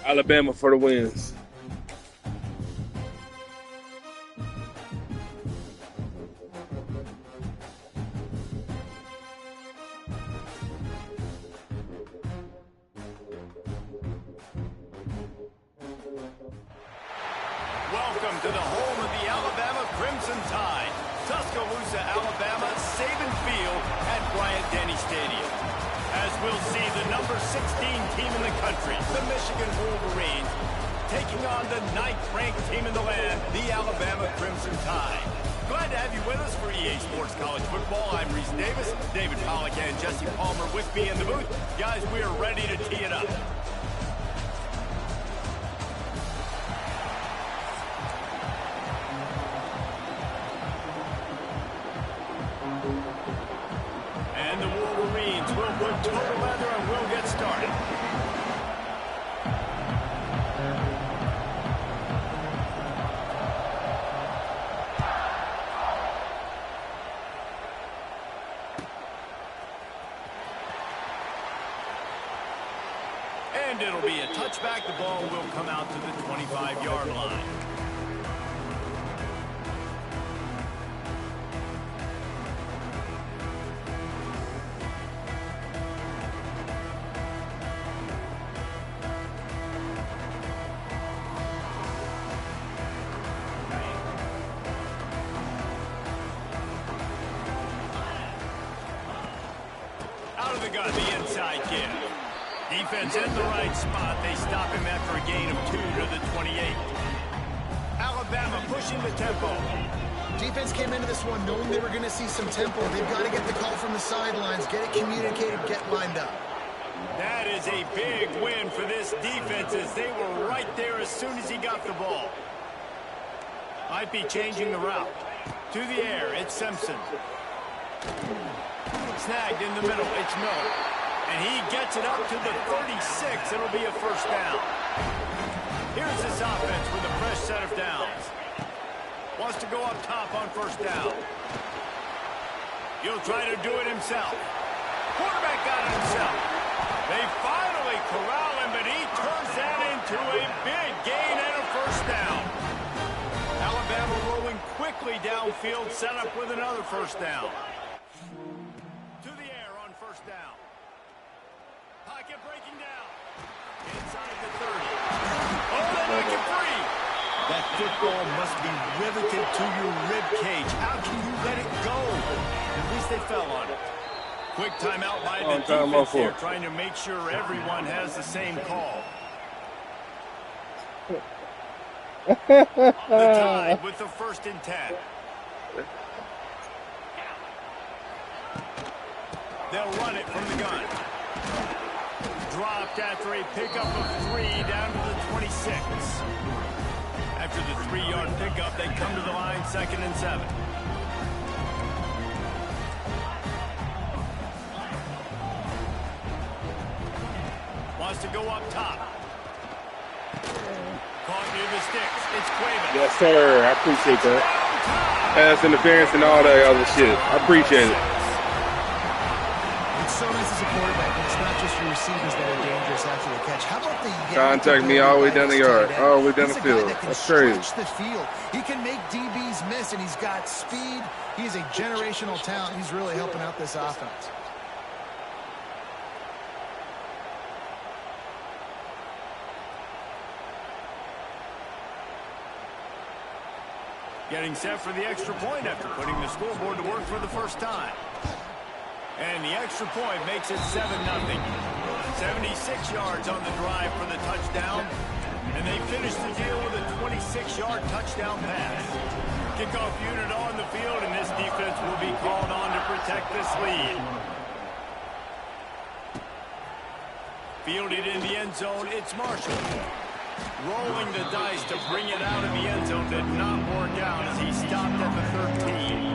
Alabama for the wins. Welcome to the home of the Alabama Crimson Tide. Tuscaloosa, Alabama, Saban Field at Bryant-Denny Stadium. As we'll see, the number 16 team in the country, the Michigan Wolverines, taking on the 9th-ranked team in the land, the Alabama Crimson Tide. Glad to have you with us for EA Sports College Football. I'm Reese Davis, David Pollack and Jesse Palmer with me in the booth. Guys, we are ready to tee it up. And the Wolverines will put total leather and we'll get started. And it'll be a touchback. The ball will come out to the 25-yard line. Out of the gun, the inside give. Defense in the right spot. They stop him after a gain of 2 to the 28. Alabama pushing the tempo. Defense came into this one knowing they were going to see some tempo. They've got to get the call from the sidelines, get it communicated, get lined up. That is a big win for this defense as they were right there as soon as he got the ball. Might be changing the route. To the air, it's Simpson. Snagged in the middle, it's Miller. And he gets it up to the 36. It'll be a first down. Here's this offense with a fresh set of downs. Wants to go up top on first down. He'll try to do it himself. Quarterback got it himself. They finally corral him, but he turns that into a big gain and a first down. Alabama rolling quickly downfield, set up with another first down. To the air on first down. Pocket breaking down. Inside the 30. Oh, they make it free. That football must be riveted to your rib cage. How can you let it go? At least they fell on it. Quick timeout by the defense here, trying to make sure everyone has the same call. The Tide with the 1st and 10. They'll run it from the gun. Dropped after a pickup of 3 down to the 26. After the 3-yard pickup, they come to the line 2nd and 7. Wants to go up top. Caught near the sticks. It's Cuevas. Yes, sir. I appreciate that. Pass interference and all that other shit. I appreciate it. It's so nice as a quarterback when it's not just your receivers that are dangerous after the catch. How about the contact me all the way down the yard, all the way down the field. That's crazy. The field. He can make DBs miss, and he's got speed. He's a generational talent. He's really helping out this offense. Getting set for the extra point after putting the scoreboard to work for the first time. And the extra point makes it 7-0. 76 yards on the drive for the touchdown. And they finish the deal with a 26-yard touchdown pass. Kickoff unit on the field, and this defense will be called on to protect this lead. Fielded in the end zone, it's Marshall. Rolling the dice to bring it out of the end zone did not work out as he stopped at the 13.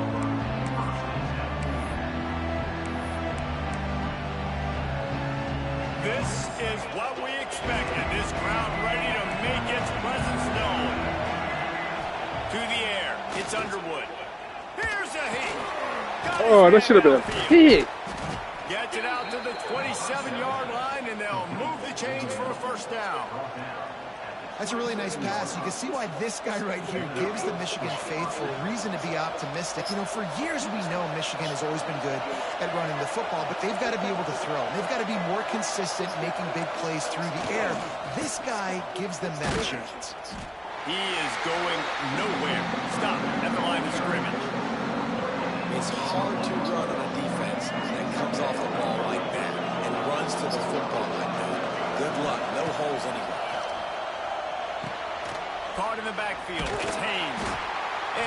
This is what we expected. This crowd ready to make its presence known. To the air, it's Underwood. Here's a hit. Oh, that should have been a hit. Gets it out to the 27-yard line, and they'll move the chains for a first down. That's a really nice pass. You can see why this guy right here gives the Michigan faithful reason to be optimistic. You know, for years we know Michigan has always been good at running the football, but they've got to be able to throw. They've got to be more consistent making big plays through the air. This guy gives them that chance. He is going nowhere. Stop at the line of scrimmage. It's hard to run on a defense that comes off the ball like that and runs to the football like that. Good luck. No holes anywhere. Caught in the backfield. It's Haynes.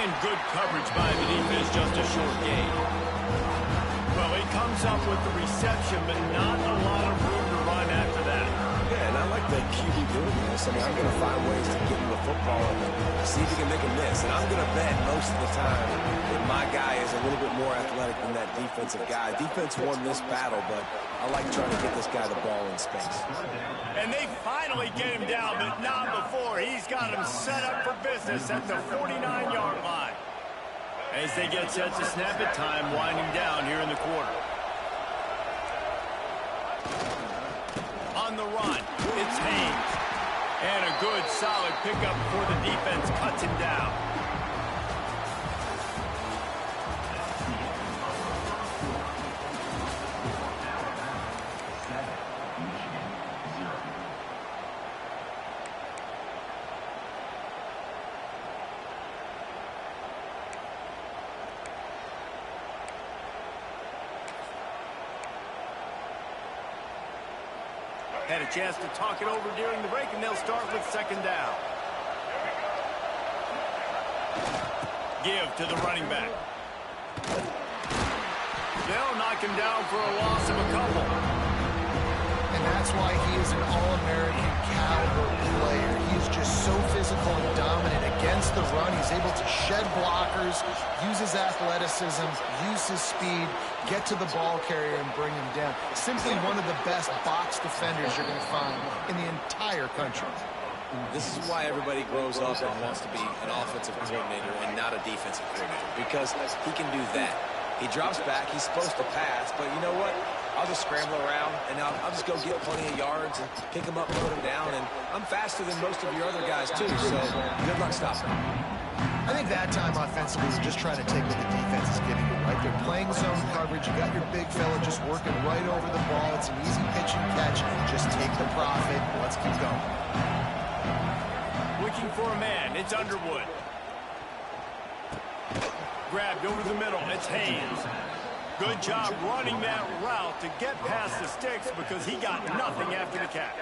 And good coverage by the defense. Just a short gain. Well, he comes up with the reception, but not a lot of room to run after that. Yeah, and I like the QB doing this. I mean, I'm going to find ways to get him the football and see if he can make a miss. And I'm going to bet most of the time that my guy is a little bit more athletic than that defensive guy. Defense won this battle, but I like trying to get this guy the ball in space. And they finally get him down, but not before. He's got him set up for business at the 49-yard line. As they get set to snap it, time winding down here in the quarter. On the run, it's Haynes. And a good, solid pickup before the defense cuts him down. Had a chance to talk it over during the break, and they'll start with second down. Give to the running back. They'll knock him down for a loss of a couple. And that's why he is an All-American caliber player. He is just so physical and dominant against the run. He's able to shed blockers, use his athleticism, use his speed, get to the ball carrier and bring him down. Simply one of the best box defenders you're going to find in the entire country. This is why everybody grows up and wants to be an offensive coordinator and not a defensive coordinator, because he can do that. He drops back, he's supposed to pass, but you know what? I'll just scramble around, and I'll just go get plenty of yards and pick him up, put him down, and I'm faster than most of your other guys, too, so good luck stopping. I think that time offensively, we're just trying to take what the defense is giving you, right? They're playing zone coverage. You got your big fella just working right over the ball. It's an easy pitch and catch. Just take the profit. Let's keep going. Looking for a man. It's Underwood. Grabbed over the middle. It's Haynes. Good job running that route to get past the sticks because he got nothing after the catch.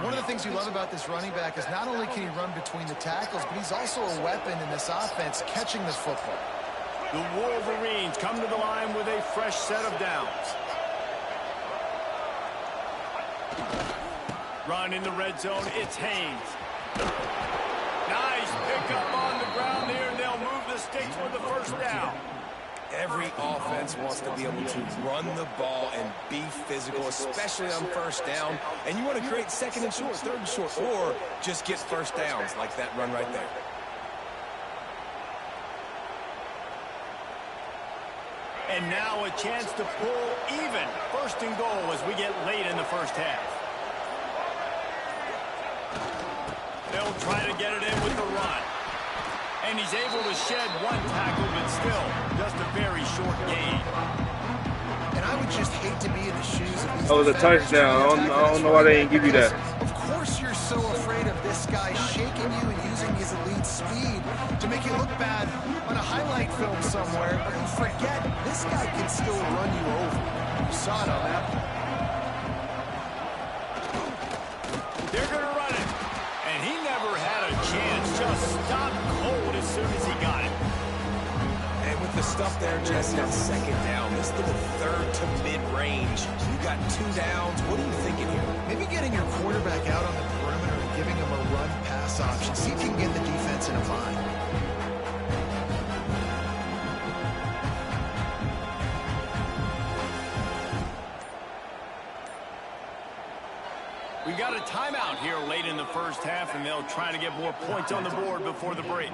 One of the things you love about this running back is not only can he run between the tackles, but he's also a weapon in this offense catching the football. The Wolverines come to the line with a fresh set of downs. Run in the red zone. It's Haynes. Nice pickup on the ground there, and they'll move the sticks with the first down. Every offense wants to be able to run the ball and be physical, especially on first down. And you want to create second and short, third and short, or just get first downs like that run right there. And now a chance to pull even. First and goal as we get late in the first half. They'll try to get it in with the run. And he's able to shed one tackle, but still just a very short gain. And I would just hate to be in the shoes of these. That was a touchdown. I don't know why they didn't give you that. Of course you're so afraid of this guy shaking you and using his elite speed to make you look bad on a highlight film somewhere. But you forget, this guy can still run you over. You saw it on that one. They're going to run it. And he never had a chance. Just stopped cold as soon as he got it. And with the stuff there, Jesse, on second down, this little third to mid-range, you got 2 downs. What are you thinking here? Maybe getting your quarterback out on the perimeter and giving him a run-pass option. See if you can get the defense in a bind. We got a timeout here late in the first half, and they'll try to get more points on the board before the break.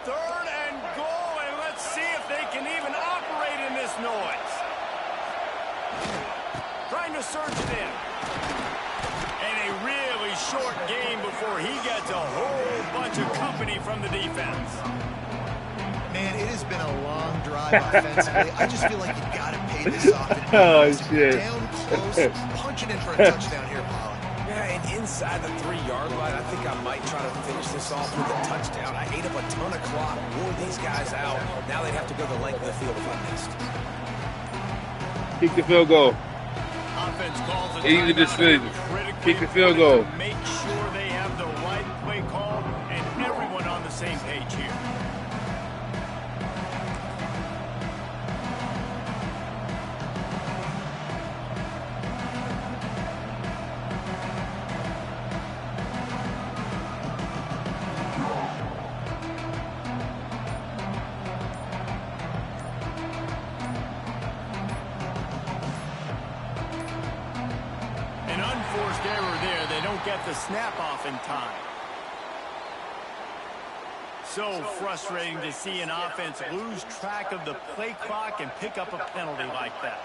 Third and goal, and let's see if they can even operate in this noise. Trying to surge it in. And a really short game before he gets a whole bunch of company from the defense. Man, it has been a long drive offensively. I just feel like you got to pay this off. Oh, shit. Down close, punching in for a touchdown here, Pollard. Yeah, and inside the 3-yard line, I think I might try to finish this off with a touchdown. I ate up a ton of clock, wore these guys out. Now they'd have to go the length of the field if I missed. Kick the field goal. Offense calls a Easy timeout. decision. Critically Kick the field goal. important to make sure they have the right play call and everyone on the same page here. An unforced error there. They don't get the snap off in time. So frustrating to see an offense lose track of the play clock and pick up a penalty like that.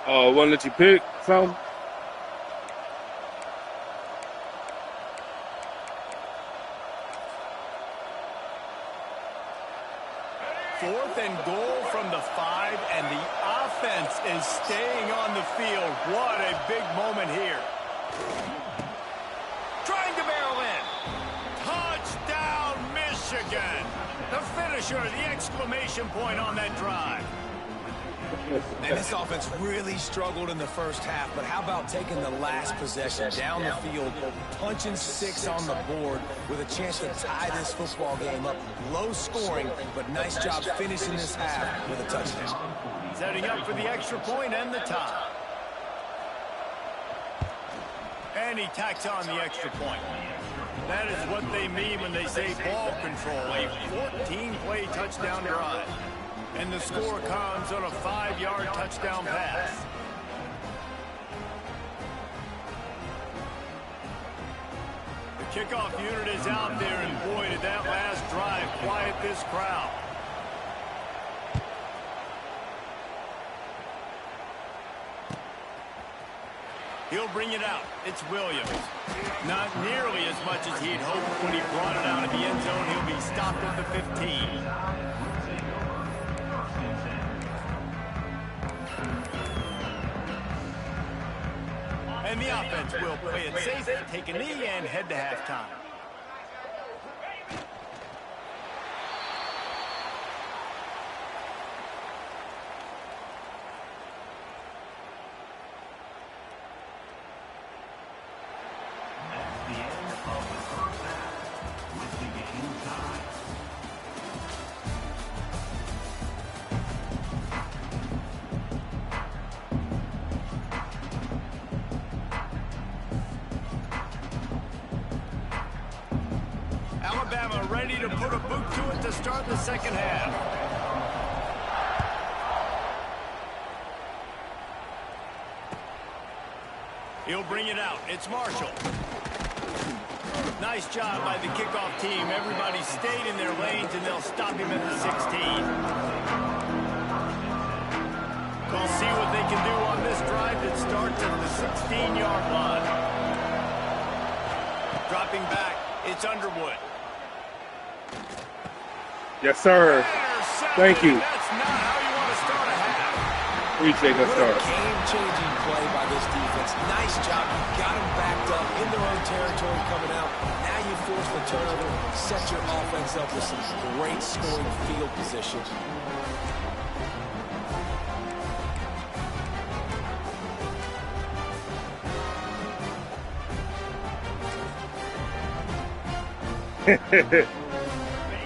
Oh, one that you pick, something? Fourth and goal from the 5, and the offense is staying on the field. What a big moment here. Trying to barrel in. Touchdown, Michigan. The finisher, the exclamation point on that drive. And this offense really struggled in the first half, but how about taking the last possession down the field, punching 6 on the board with a chance to tie this football game up. Low scoring, but nice job finishing this half with a touchdown. Setting up for the extra point and the tie. And he tacks on the extra point. That is what they mean when they say ball control, a 14-play touchdown drive. And the score comes on a 5-yard touchdown pass. The kickoff unit is out there, and boy, did that last drive quiet this crowd. He'll bring it out. It's Williams. Not nearly as much as he'd hoped when he brought it out of the end zone. He'll be stopped at the 15. And the offense will play it safe, take a knee, and head to halftime. Alabama ready to put a boot to it to start the second half. He'll bring it out. It's Marshall. Nice job by the kickoff team. Everybody stayed in their lanes, and they'll stop him at the 16. We'll see what they can do on this drive that starts at the 16-yard line. Dropping back, it's Underwood. Yes, sir. Thank you. That's not how you want to start a half. Appreciate that What a start. game-changing play by this defense. Nice job. You got them backed up in their own territory coming out. Now you force the turnover, set your offense up with some great scoring field position.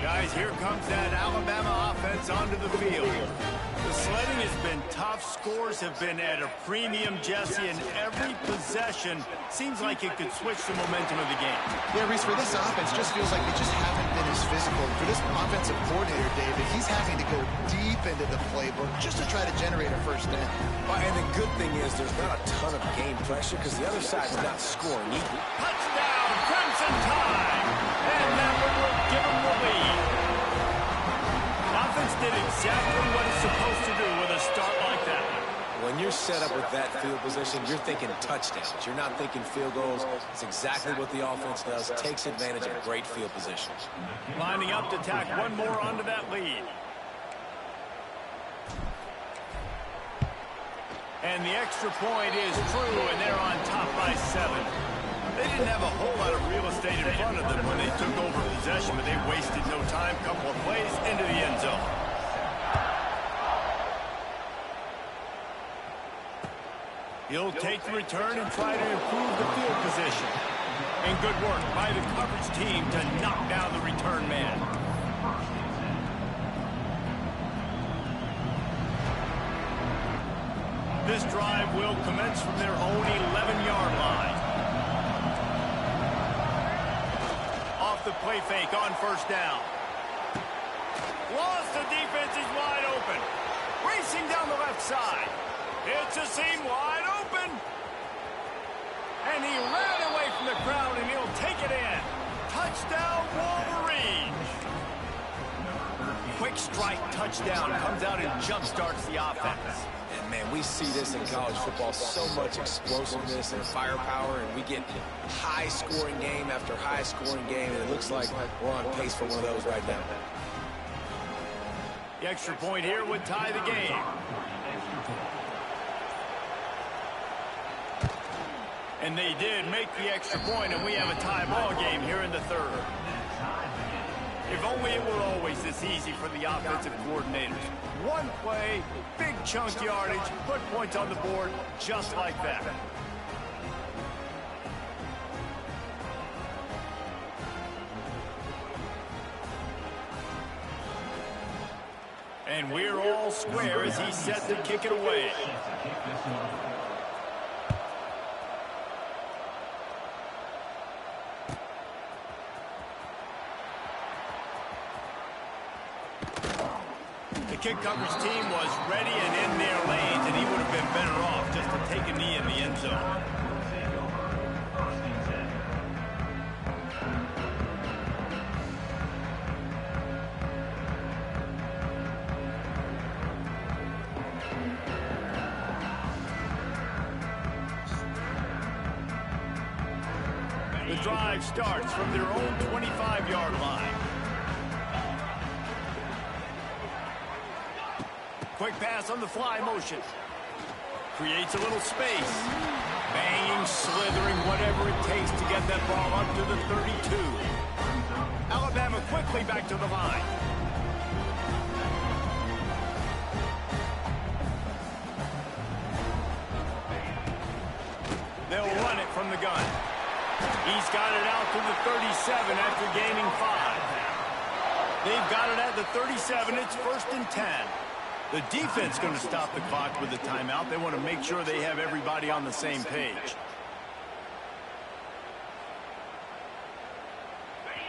Guys, here comes that Alabama offense onto the field. The sledding has been tough. Scores have been at a premium, Jesse, and every possession seems like it could switch the momentum of the game. Yeah, Reese, for this offense, just feels like they just haven't been as physical. For this offensive coordinator, David, he's having to go deep into the playbook just to try to generate a first down. And the good thing is there's not a ton of game pressure because the other side's not scoring either. Touchdown, Crimson Tide! And that one will give them the lead. Offense did exactly what it's supposed to do with a start like that. set up with that field position, you're thinking touchdowns. You're not thinking field goals. It's exactly what the offense does. Takes advantage of great field position. Lining up to tack one more onto that lead. And the extra point is true, and they're on top by 7. They didn't have a whole lot of real estate in front of them when they took over possession, but they wasted no time. Couple of plays into the end zone. He'll take the return and try to improve the field position. And good work by the coverage team to knock down the return man. This drive will commence from their own 11-yard line. Off the play fake on first down. Lost, the defense is wide open. Racing down the left side. It's a seam wide open. And he ran away from the crowd, and he'll take it in. Touchdown, Wolverines. Quick strike touchdown comes out and jump-starts the offense. And, man, we see this in college football, so much explosiveness and firepower, and we get high-scoring game after high-scoring game, and it looks like we're on pace for one of those right now. The extra point here would tie the game. And they did make the extra point, and we have a tie ball game here in the third. If only it were always this easy for the offensive coordinators. One play, big chunk yardage, put points on the board just like that. And we're all square as he's set to kick it away. The kick coverage team was ready and in their lanes, and he would have been better off just to take a knee in the end zone. The drive starts from their own 25-yard line. Quick pass on the fly motion. Creates a little space. Banging, slithering, whatever it takes to get that ball up to the 32. Alabama quickly back to the line. They'll run it from the gun. He's got it out to the 37 after gaining 5. They've got it at the 37. It's 1st and 10. The defense going to stop the clock with the timeout. They want to make sure they have everybody on the same page.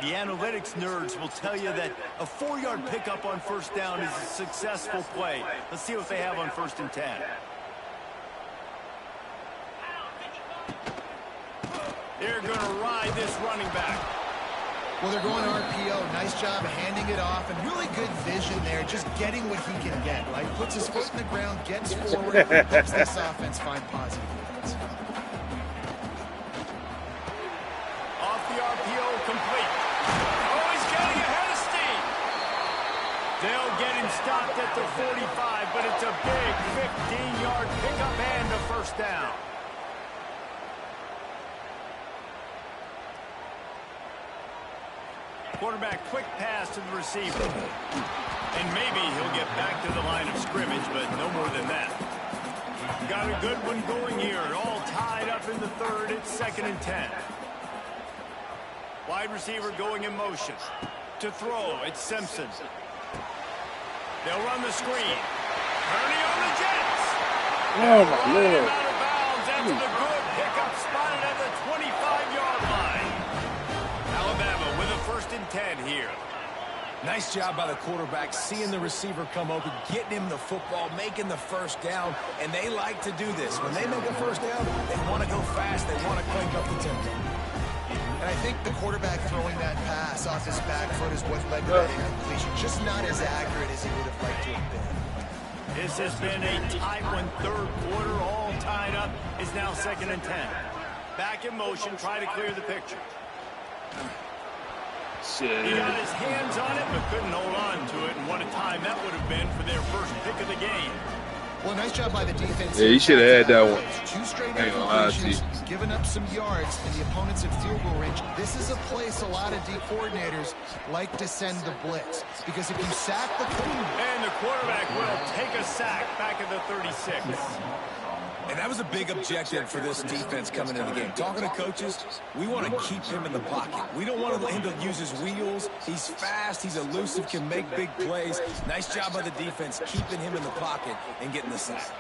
The analytics nerds will tell you that a 4-yard pickup on first down is a successful play. Let's see what they have on 1st and 10. They're going to ride this running back. Well, they're going RPO. Nice job handing it off, and really good vision there, just getting what he can get, right? Puts his foot in the ground, gets forward, helps this offense find positive defense. Off the RPO, complete. Oh, he's getting ahead of steam. They'll get him stopped at the 45, but it's a big 15-yard pickup and a first down. Quarterback, quick pass to the receiver. And maybe he'll get back to the line of scrimmage, but no more than that. Got a good one going here. All tied up in the third. It's 2nd and 10. Wide receiver going in motion. To throw, it's Simpson. They'll run the screen. Purdy on the Jets. Oh, my Lord. Out of bounds after the good pickup spotted at the 25-yard line. Alabama with a 1st and 10 here. Nice job by the quarterback, seeing the receiver come open, getting him the football, making the first down, and they like to do this. When they make a first down, they want to go fast. They want to crank up the tempo. And I think the quarterback throwing that pass off his back foot is what led to that incompletion. Just not as accurate as he would have liked to have been. This has been a tight one, third quarter, all tied up. It's now 2nd and 10. Back in motion, try to clear the picture. Shit. He got his hands on it, but couldn't hold on to it. And what a time that would have been for their first pick of the game. Well, nice job by the defense. Yeah, you should have had that one. 2 straight I ain't gonna lie to you. incompletions, giving up some yards, and the opponent's in field goal range. This is a place a lot of D coordinators like to send the blitz, because if you sack the quarterback, And the quarterback will take a sack back at the 36. And that was a big objective for this defense coming into the game. Talking to coaches, we want to keep him in the pocket. We don't want him to use his wheels. He's fast, he's elusive, can make big plays. Nice job by the defense keeping him in the pocket and getting the sack.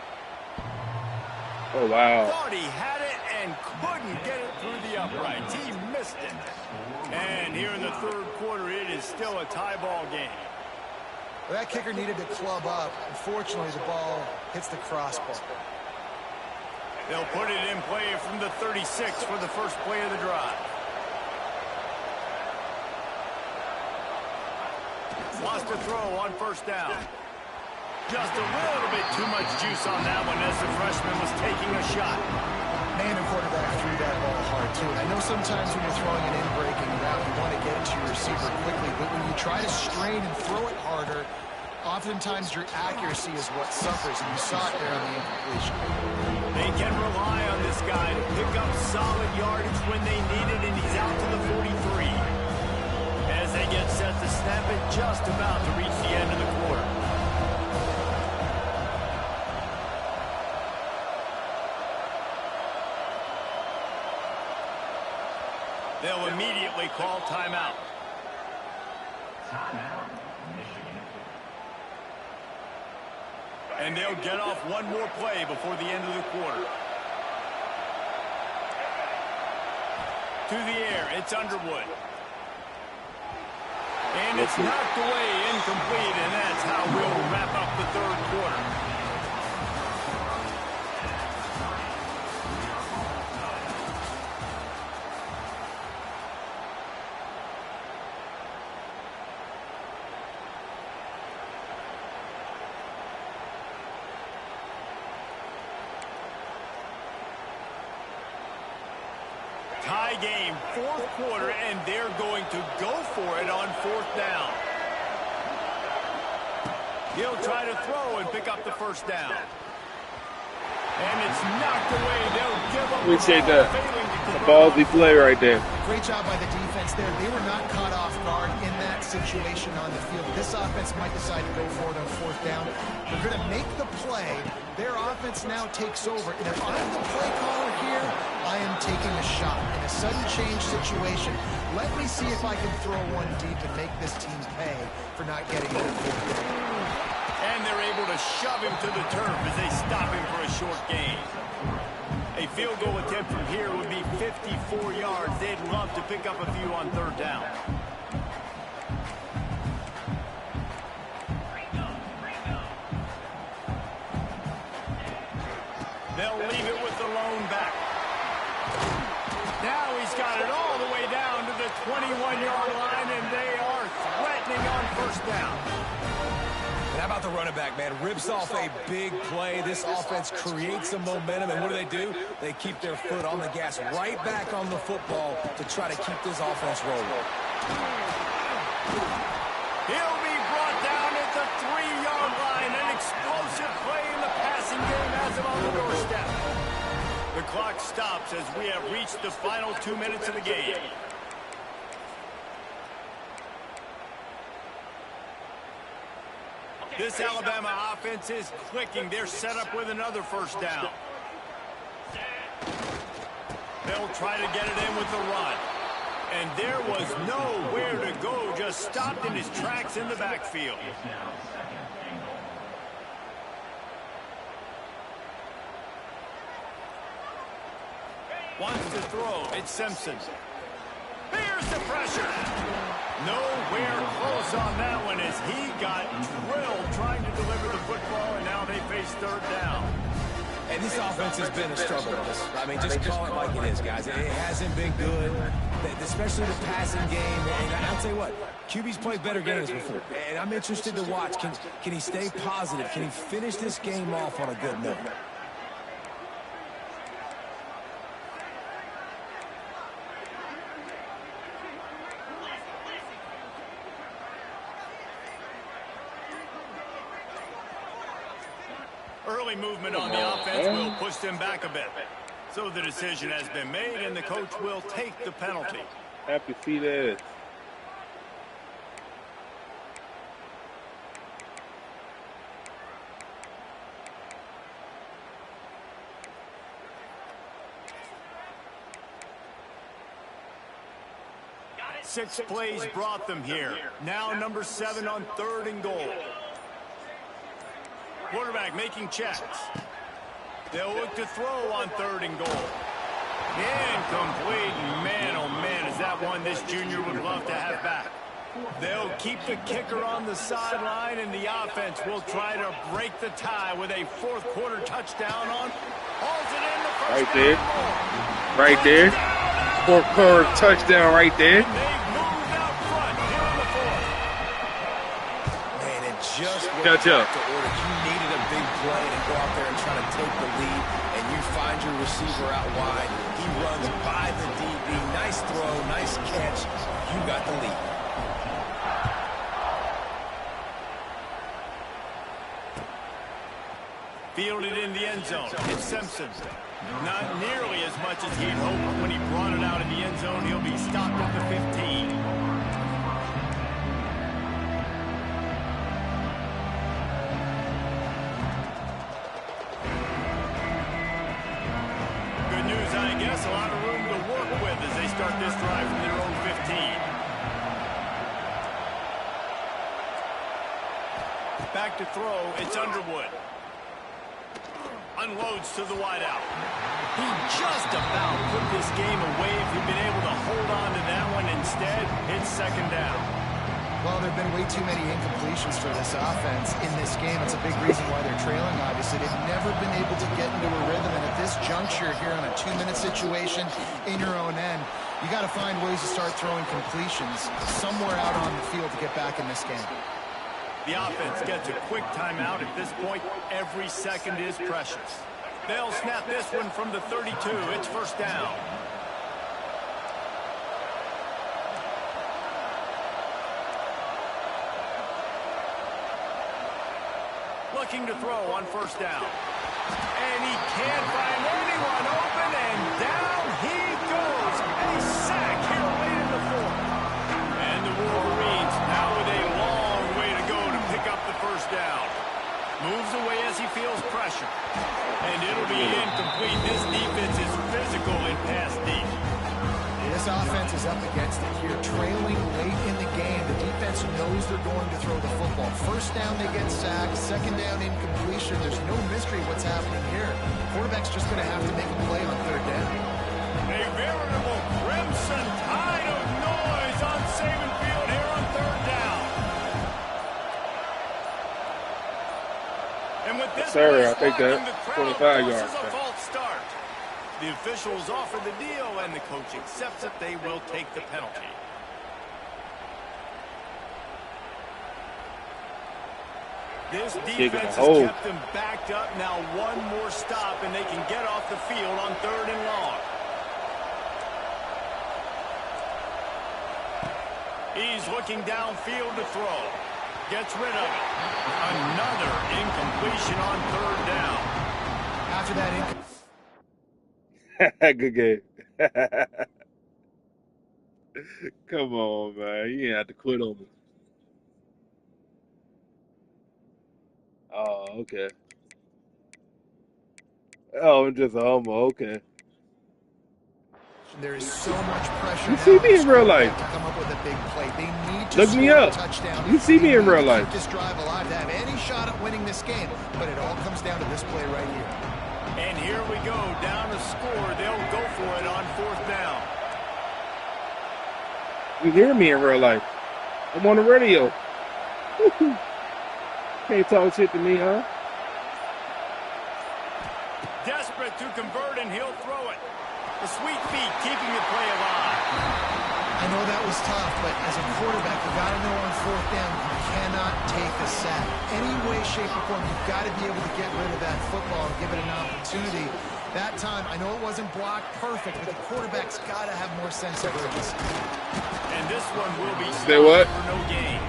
Oh, wow. Thought he had it and couldn't get it through the uprights. He missed it. And here in the third quarter, it is still a tie ball game. that kicker needed to club up. Unfortunately, the ball hits the crossbar. They'll put it in play from the 36 for the first play of the drive. Lost a throw on first down. Just a little bit too much juice on that one as the freshman was taking a shot. Man, the quarterback threw that ball hard, too. I know sometimes when you're throwing an in-breaking route, you want to get it to your receiver quickly, but when you try to strain and throw it harder, oftentimes your accuracy is what suffers, and you saw it there on the incompletion. They can rely on this guy to pick up solid yardage when they need it, and he's out to the 43. As they get set to snap it, just about to reach the end of the quarter. They'll immediately call timeout. And they'll get off one more play before the end of the quarter. To the air, it's Underwood. And it's knocked away, incomplete, and that's how we'll wrap up the third quarter. Tie game, fourth quarter, and they're going to go for it on fourth down. He'll try to throw and pick up the first down. And it's knocked away. They'll give up Appreciate the that. ball. A ballsy play right there. Great job by the defense there. They were not caught off guard in that situation on the field. This offense might decide to go for it on fourth down. They're going to make the play. Their offense now takes over. And if I'm the play caller here, I am taking a shot. In a sudden change situation, let me see if I can throw one deep and make this team pay for not getting it at fourth down. And they're able to shove him to the turf as they stop him for a short gain. A field goal attempt from here would be 54 yards. They'd love to pick up a few on third down. They'll leave it with the lone back. Now he's got it all the way down to the 21-yard line, and they are threatening on first down. And how about the running back, man? Rips off a big play. This offense creates some momentum, and what do? They keep their foot on the gas, right back on the football to try to keep this offense rolling. He'll be brought down at the 3-yard line. An explosive play in the passing game has him on the doorstep. The clock stops as we have reached the final 2 minutes of the game. This Alabama offense is clicking. They're set up with another first down. They'll try to get it in with the run. And there was nowhere to go, just stopped in his tracks in the backfield. Wants to throw. It's Simpson. Here's the pressure. Nowhere close on that one as he got drilled trying to deliver the football, and now they face third down. And this offense has been a struggle. I mean, just call it like it is, guys. It hasn't been good, especially the passing game. And I'll tell you what, QB's played better games before. And I'm interested to watch. Can he stay positive? Can he finish this game off on a good note? Early movement on the offense will push them back a bit. So the decision has been made, and the coach will take the penalty. Happy to see that. Six plays brought them here. Now number 7 on 3rd and goal. Quarterback making checks. They'll look to throw on 3rd and goal. Incomplete. Man, oh man, is that one this junior would love to have back. They'll keep the kicker on the sideline, and the offense will try to break the tie with a 4th quarter touchdown on. Hauls it in the first Right there. down. Right there. 4th quarter touchdown right there. They've moved out front here in the 4th. Man, it just Catch up. to order. You needed a big play to go out there and try to take the lead, and you find your receiver out wide. He runs by the DB. Nice throw, nice catch. You got the lead. Fielded in the end zone. It's Simpson. Not nearly as much as he'd hoped when he brought it out in the end zone. He'll be stopped at the 15. Good news, I guess. A lot of room to work with as they start this drive from their own 15. Back to throw. It's Underwood. Unloads to the wideout. He just about put this game away if he'd been able to hold on to that one. Instead, it's 2nd down. Well, there have been way too many incompletions for this offense in this game. It's a big reason why they're trailing, obviously. They've never been able to get into a rhythm, and at this juncture here on a 2-minute situation in your own end, you got to find ways to start throwing completions somewhere out on the field to get back in this game. The offense gets a quick timeout. At this point, every second is precious. They'll snap this one from the 32. It's 1st down. Looking to throw on 1st down. And he can't find anyone open, and down he goes. A sack here late in the 4th. And the Wolverines now with a long way to go to pick up the 1st down. Moves away as he feels pressure. And it'll be incomplete. This defense is physical in pass deep. This offense is up against it here, trailing late in the game. The defense knows they're going to throw the football. 1st down, they get sacked. 2nd down, incompletion. There's no mystery what's happening here. Quarterback's just going to have to make a play on 3rd down. A veritable crimson tide of noise on Saban Field here on 3rd down. And with this Sir, I think blocking, that the crowd 25 yards. forces a false start. The officials offer the deal, and the coach accepts it. They will take the penalty. This defense has kept them backed up. Now one more stop, and they can get off the field on 3rd and long. He's looking downfield to throw. Gets rid of it. Another incompletion on 3rd down. After that Good game. Come on, man. You ain't have to quit on me. Oh, okay. Oh, I'm just a homo. Okay. There is so much pressure. You see me in real life. To come up with a big play. They need to Look me score a up. touchdown. You see They me in need real to life. Keep this drive alive to have any shot at winning this game, but it all comes down to this play right here. And here we go, down to score. They'll go for it on 4th down. You hear me in real life. I'm on the radio. Can't talk shit to me, huh? Desperate to convert, and he'll throw it. The sweet feet keeping the play alive. I know that was tough, but as a quarterback, you got to know on fourth down, you cannot take a sack. Any way, shape, or form, you've got to be able to get rid of that football and give it an opportunity. That time, I know it wasn't blocked perfect, but the quarterback's got to have more sense of urgency. And this one will be what? for no gain.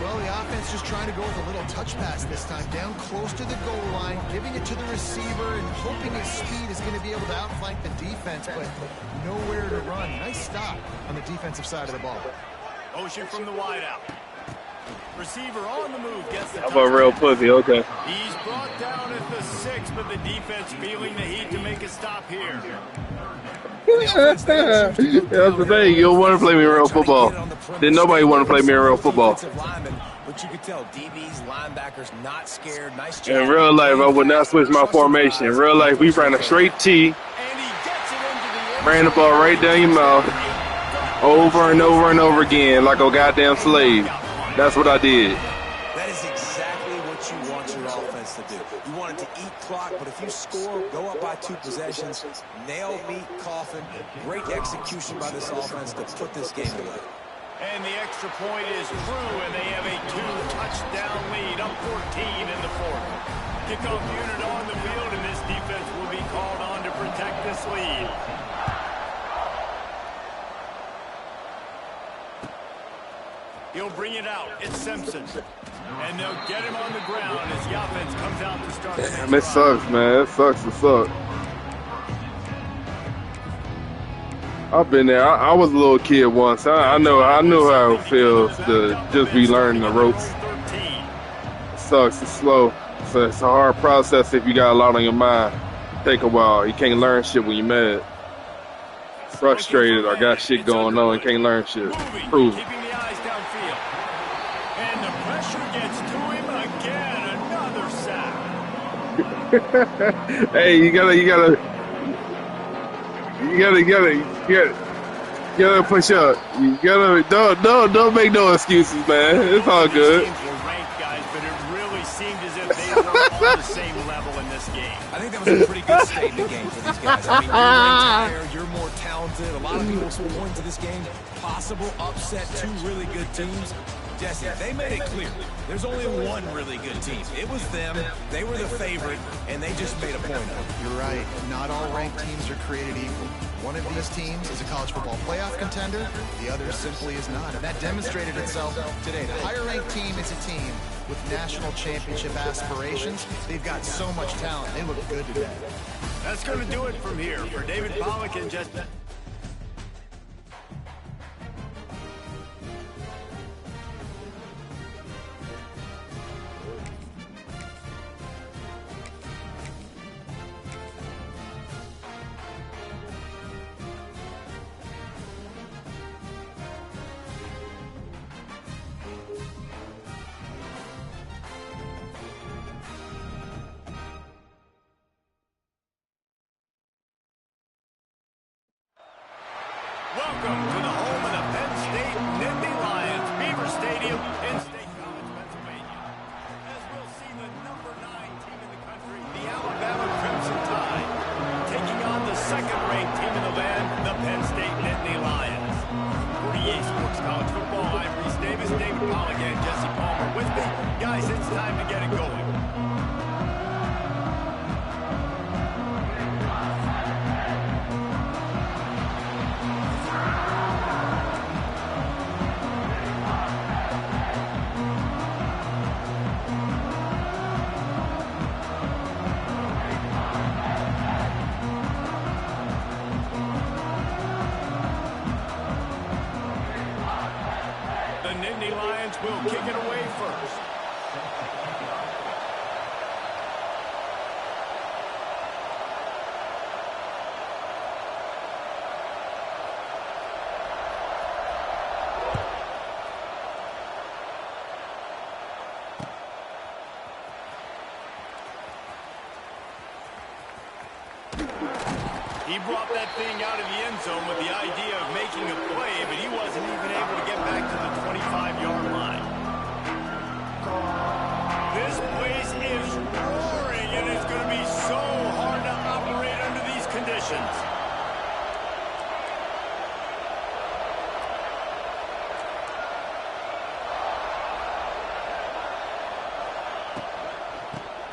Well, the offense just trying to go with a little touch pass this time, down close to the goal line, giving it to the receiver and hoping his speed is going to be able to outflank the defense, but nowhere to run. Nice stop on the defensive side of the ball. Motion from the wideout. Receiver on the move gets the I'm a real pussy, okay. He's brought down at the 6, but the defense feeling the heat to make a stop here. That's the thing. You don't want to play me real football. Then nobody want to play me real football. But you could tell DBs, linebackers, not scared. Nice In real life, I would not switch my formation. In real life, we ran a straight T, And he gets it into the ran the ball right down your mouth, over and over and over again, like a goddamn slave. That's what I did. That is exactly what you want your offense to do. You want it to eat clock, but if you score, go up by 2 possessions, nail meat coffin, great execution by this offense to put this game away. And the extra point is through, and they have a 2-touchdown lead, up 14 in the 4th. Kickoff unit on the field, and this defense will be called on to protect this lead. He'll bring it out. It's Simpson. And they'll get him on the ground as the offense comes out to start. Damn, it sucks, man. It sucks to suck. I've been there. I was a little kid once. I know how it feels to just be learning the ropes. It sucks. It's slow. It's a hard process if you got a lot on your mind. Take a while. You can't learn shit when you're mad. Frustrated or got shit going on and can't learn shit. Prove it. Keeping the eyes downfield. And the pressure gets to him again. Another sack. Hey, you gotta push up. You gotta don't make no excuses, man. It's all good. These teams were ranked, guys, but it really seemed as if they were on the same level in this game. I think that was a pretty good statement game for these guys. I mean, you're ranked higher, you're more talented. A lot of people will point to this game. Possible upset, 2 really good teams. Jesse, they made it clear. There's only one really good team. It was them. They were the favorite, and they just made a point of it. You're right. Not all ranked teams are created equal. One of these teams is a college football playoff contender. The other simply is not. And that demonstrated itself today. The higher ranked team is a team with national championship aspirations. They've got so much talent. They look good today. That's going to do it from here for David Pollack and Jesse. Welcome to the home of the Penn State Nittany Lions, Beaver Stadium in State College, Pennsylvania. As we'll see the number 9 team in the country, the Alabama Crimson Tide, taking on the second-ranked team in the land, the Penn State Nittany Lions. For EA Sports College Football, I'm Reese Davis, David Pollack, and Jesse Palmer with me. Guys, it's time to get it going. The Nittany Lions will kick it away first. He brought that thing out of the end zone with the idea of making a play, but he wasn't even able to get back to the 25-yard line. This place is roaring, and it's going to be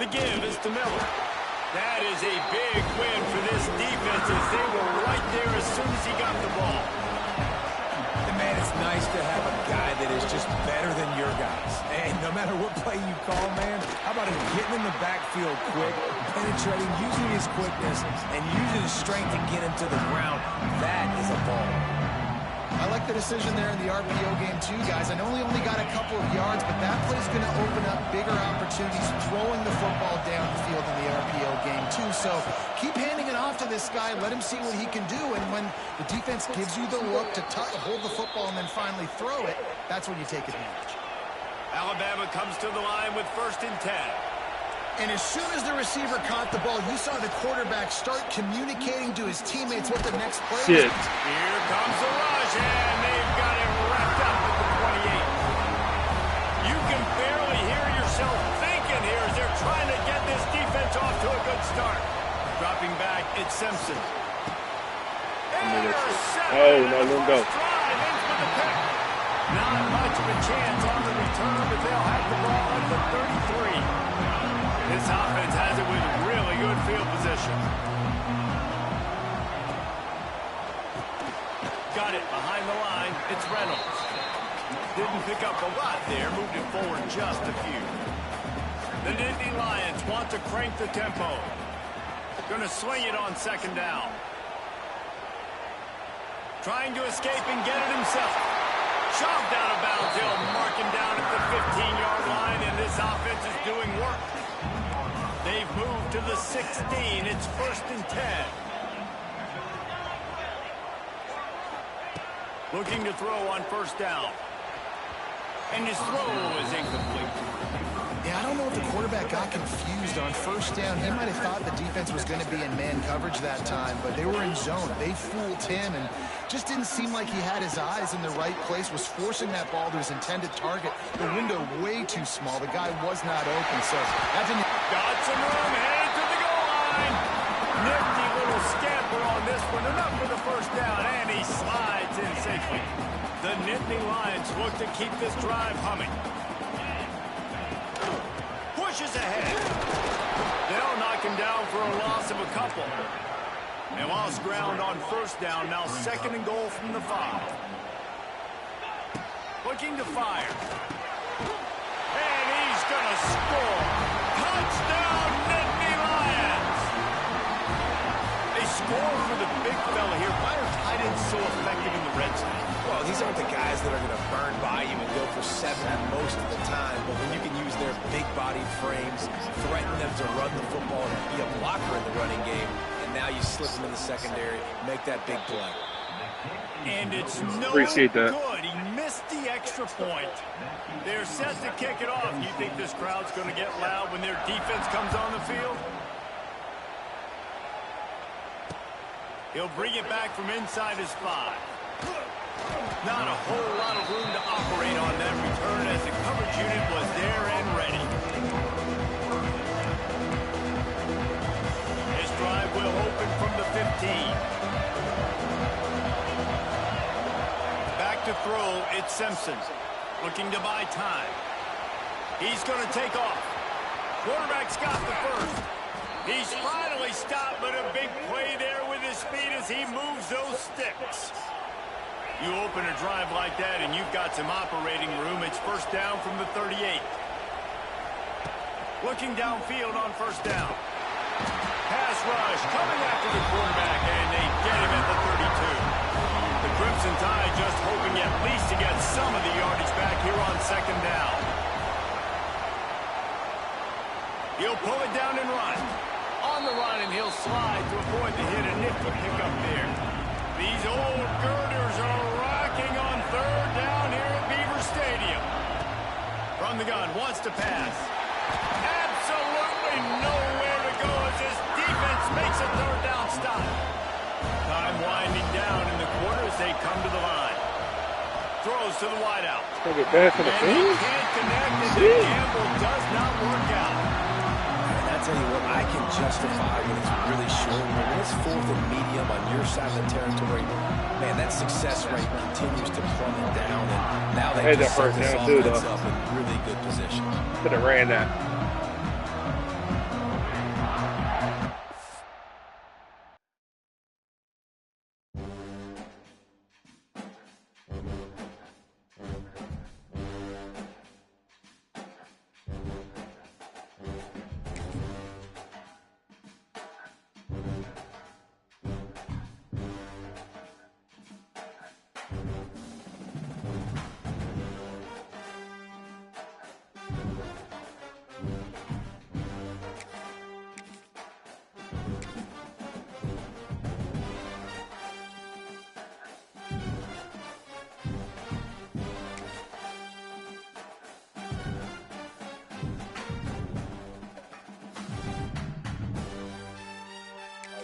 The give is to Miller. That is a big win for this defense as they were right there as soon as he got the ball. And man, it's nice to have a guy that is just better than your guys. And no matter what play you call, man, how about him getting in the backfield quick, penetrating, using his quickness, and using his strength to get him to the ground. That is a ball. I like the decision there in the RPO game too, guys. I know he only got a couple of yards, but that play is going to open up bigger opportunities throwing the football down the field in the RPO game too. So keep handing it off to this guy. Let him see what he can do. And when the defense gives you the look to hold the football and then finally throw it, that's when you take advantage. Alabama comes to the line with 1st and 10. And as soon as the receiver caught the ball, you saw the quarterback start communicating to his teammates what the next play was. Here comes the rush, and they've got it wrapped up at the 28. You can barely hear yourself thinking here as they're trying to get this defense off to a good start. Dropping back, it's Simpson. Oh, no, let him go. Not much of a chance on the return, but they'll have the ball at the 33. This offense has it with really good field position. Got it behind the line. It's Reynolds. Didn't pick up a lot there. Moved it forward just a few. The Nittany Lions want to crank the tempo. Going to swing it on 2nd down. Trying to escape and get it himself. Shoved out of bounds. He'll mark him down at the 15-yard line, and this offense is doing work. They've moved to the 16. It's 1st and 10. Looking to throw on 1st down. And his throw is incomplete. Yeah, I don't know if the quarterback got confused on 1st down. He might have thought the defense was going to be in man coverage that time, but they were in zone. They fooled him and just didn't seem like he had his eyes in the right place, was forcing that ball to his intended target. The window way too small. The guy was not open, so that didn't... Got some room, headed to the goal line. Nifty little scamper on this one, enough for the 1st down, and he slides in safely. The Nittany Lions look to keep this drive humming. Pushes ahead. They'll knock him down for a loss of a couple. They lost ground on 1st down, now 2nd and goal from the 5. Looking to fire. And he's going to score. Touchdown, Nittany Lions. They score for the big fella here. Why are tight ends so effective in the red zone? Well, these aren't the guys that are going to burn by you and go for 7 most of the time, but when you can use their big-bodied frames, threaten them to run the football and be a blocker in the running game, and now you slip them in the secondary, make that big play. And it's no Appreciate that. good. He missed the extra point. They're set to kick it off. You think this crowd's going to get loud when their defense comes on the field? He'll bring it back from inside his 5. Not a whole lot of room to operate on that return as the coverage unit was there and ready. This drive will open from the 15. Back to throw, it's Simpson. Looking to buy time. He's going to take off. Quarterback's got the 1st. He's finally stopped, but a big play there with his speed as he moves those sticks. You open a drive like that and you've got some operating room. It's 1st down from the 38. Looking downfield on 1st down. Pass rush coming after the quarterback, and they get him at the 32. The Crimson Tide just hoping at least to get some of the yardage back here on 2nd down. He'll pull it down and run. On the run, and he'll slide to avoid the hit. A nifty pickup there. These old girders are rocking on 3rd down here at Beaver Stadium. From the gun, wants to pass. Absolutely nowhere to go as this defense makes a 3rd down stop. Time winding down in the quarter as they come to the line. Throws to the wideout. And he can't connect, and the gamble does not work out. I tell you what, I can justify when it's really short, but when it's 4th and medium on your side of the territory, man, that success rate continues to plummet down, and now they just set this offense up in really good position. Could have ran that.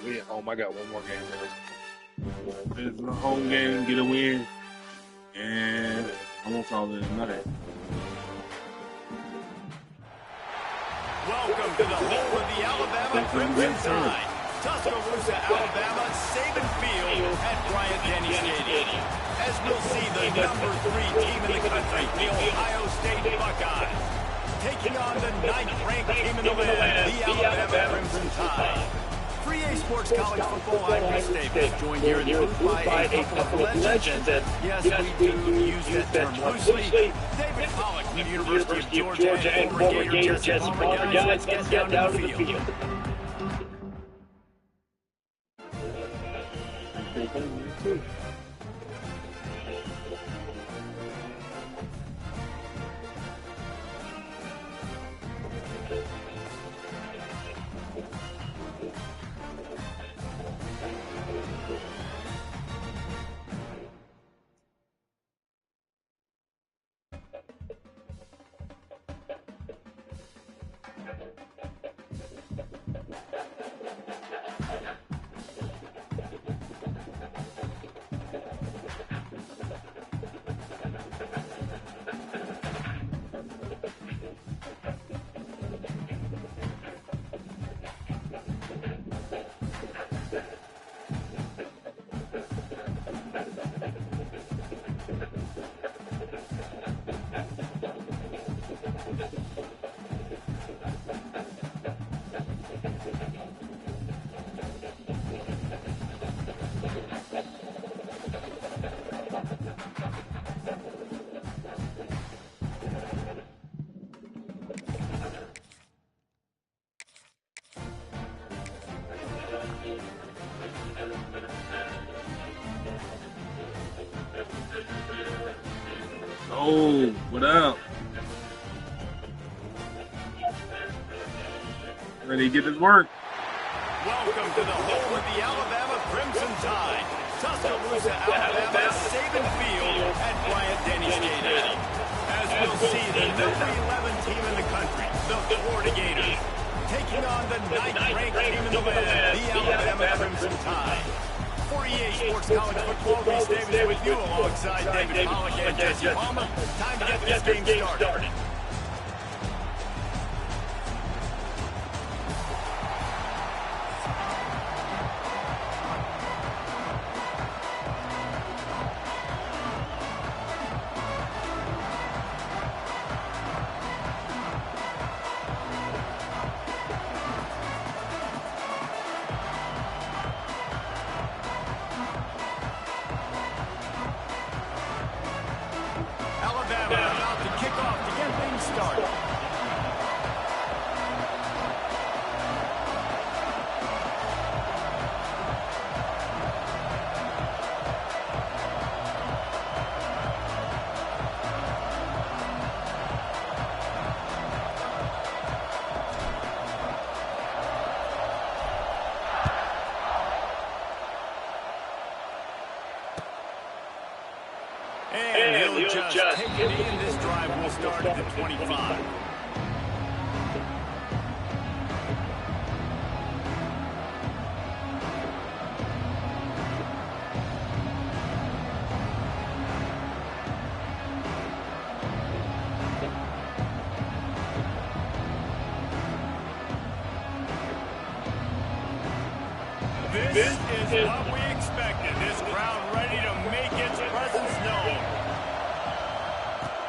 We at home. I got one more game. It's a home game, get a win, and I won't call it a night. Welcome to the home of the Alabama Crimson Tide. Tuscaloosa, Alabama, Saban Field at Bryant-Denny Stadium. As we'll see, the number 3 team in the country, the Ohio State Buckeyes, taking on the 9th-ranked team in the land, the Alabama Crimson Tide. 3A Sports College Football, I'm Chris Davis, joined here in the booth by a couple of legends. And yes, we do use that term loosely. David Pollack from the University of Georgia and former Gator Jesse Palmer. Guys, let's get down to the field. Oh, what up? Ready to get this work? Welcome to the home of the Alabama Crimson Tide. Tuscaloosa, Alabama, Saban Field at Bryant-Denny Stadium. As we'll see, the number 11 team in the country, the Florida Gators, taking on the 9th-ranked team in the land, the Alabama Crimson Tide. 48 Sports College Football, Reese Davis with you alongside David Pollack and Jesse Palmer. Time to get this game started. About to kick off to get things started. And he'll just take it in. This drive will start at the 25. This is what we expected. This crowd ready to make its presence known.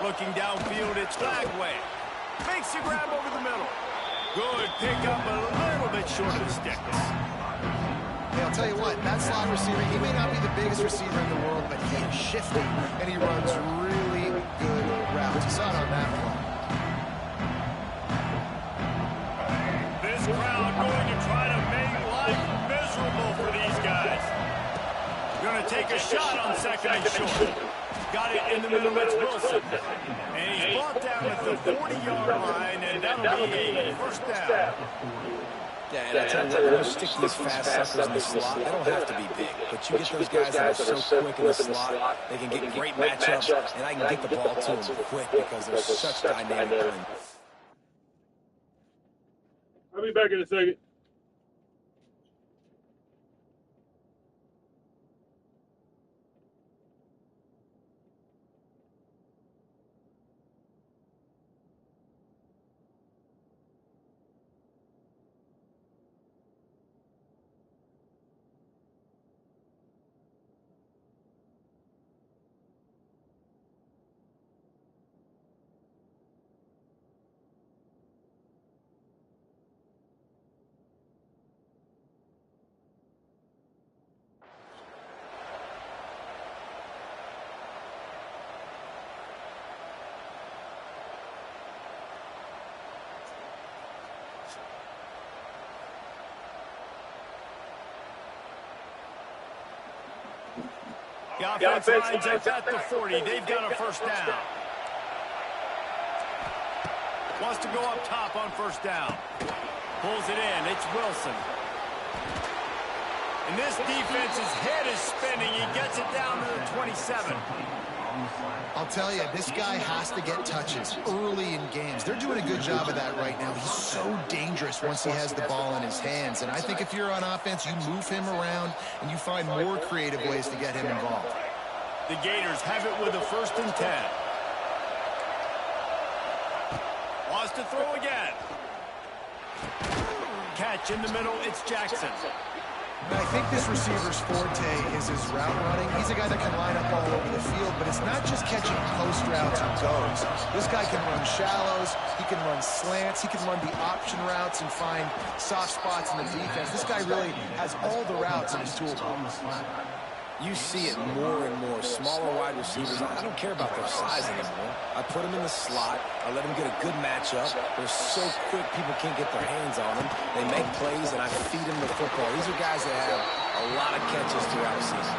Looking downfield, it's Flagway. Makes the grab over the middle. Good pickup, but a little bit short of the sticks. Hey, I'll tell you what, that slot receiver, he may not be the biggest receiver in the world, but he is shifty, and he runs really good routes. You saw it on that one. This crowd going to try to make life miserable for these guys. Going to take a shot on second and short. Got it in the middle, it's Wilson. And he's brought down at the 40-yard line, and that'll be a first down. Yeah, and I tell you what, when you stick these fast suckers in the slot, they don't have to be big. But you get those guys that are so quick in the slot, they can get great matchups, and I can get the ball to them quick because they're such dynamic players. I'll be back in a second. The offense lines up at the 40. They've got a first down. Wants to go up top on first down. Pulls it in. It's Wilson. And this defense's head is spinning. He gets it down to the 27. I'll tell you, this guy has to get touches early in games. They're doing a good job of that right now. He's so dangerous once he has the ball in his hands. And I think if you're on offense, you move him around and you find more creative ways to get him involved. The Gators have it with a 1st and 10. Wants to throw again. Catch in the middle. It's Jackson. I think this receiver's forte is his route running. He's a guy that can line up all over the field, but it's not just catching post routes and goes. This guy can run shallows, he can run slants, he can run the option routes and find soft spots in the defense. This guy really has all the routes in his toolbox. You see it more and more. Smaller wide receivers, I don't care about their size anymore. I put them in the slot. I let them get a good matchup. They're so quick, people can't get their hands on them. They make plays, and I feed them the football. These are guys that have a lot of catches throughout the season.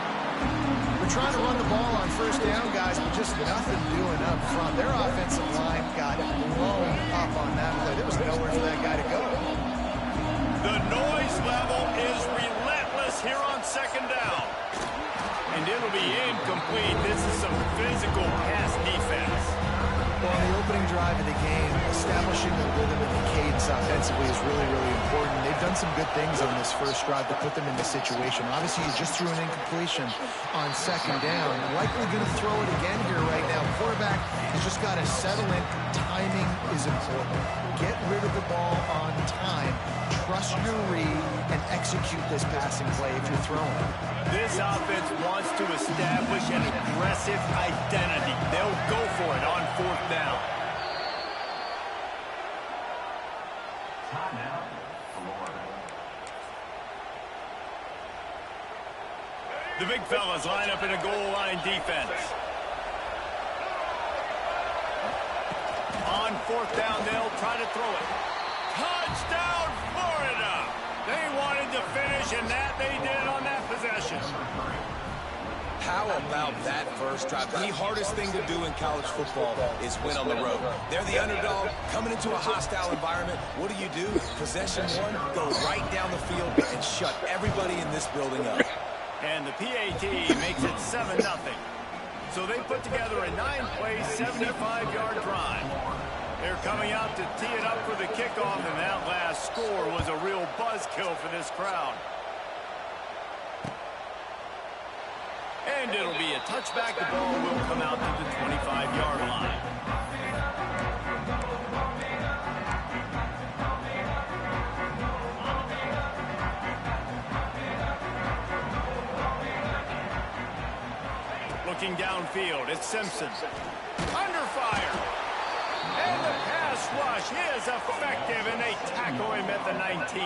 We're trying to run the ball on first down, guys, but just nothing doing up front. Their offensive line got blown up on that play. There was nowhere for that guy to go. The noise level is relentless here on 2nd down. And it'll be incomplete. This is some physical pass defense. Well, on the opening drive of the game, establishing the rhythm and the cadence offensively is really, really important. They've done some good things on this first drive to put them in this situation. Obviously, you just threw an incompletion on 2nd down. Likely going to throw it again here right now. Quarterback has just got to settle in. Timing is important. Get rid of the ball on time. Trust your read and execute this passing play if you're throwing. This offense wants to establish an aggressive identity. They'll go for it on 4th down. The big fellas line up in a goal line defense. On 4th down, they'll try to throw it. Touchdown, Florida! They wanted to finish, and that they did on that possession. How about that first drive? The hardest thing to do in college football is win on the road. They're the underdog coming into a hostile environment. What do? Possession 1, go right down the field and shut everybody in this building up. And the PAT makes it 7-0. So they put together a 9-play, 75-yard drive. They're coming out to tee it up for the kickoff, and that last score was a real buzzkill for this crowd. And it'll be a touchback. The ball will come out to the 25-yard line. Looking downfield, it's Simpson. Under fire. And the pass rush is effective, and they tackle him at the 19.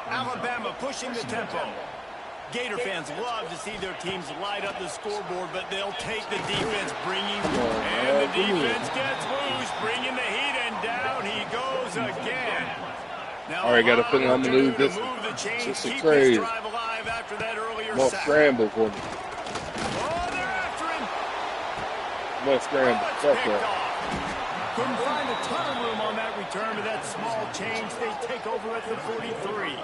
Alabama pushing the tempo. Gator fans love to see their teams light up the scoreboard, but they'll take the defense, and the defense gets loose, bringing the heat, and down he goes again. Now, all right, got to put him on the move. This is crazy. More scramble for me. Oh, they're after him. More scramble. Fuck that. Couldn't find a ton of room on that return, but that small change, they take over at the 43.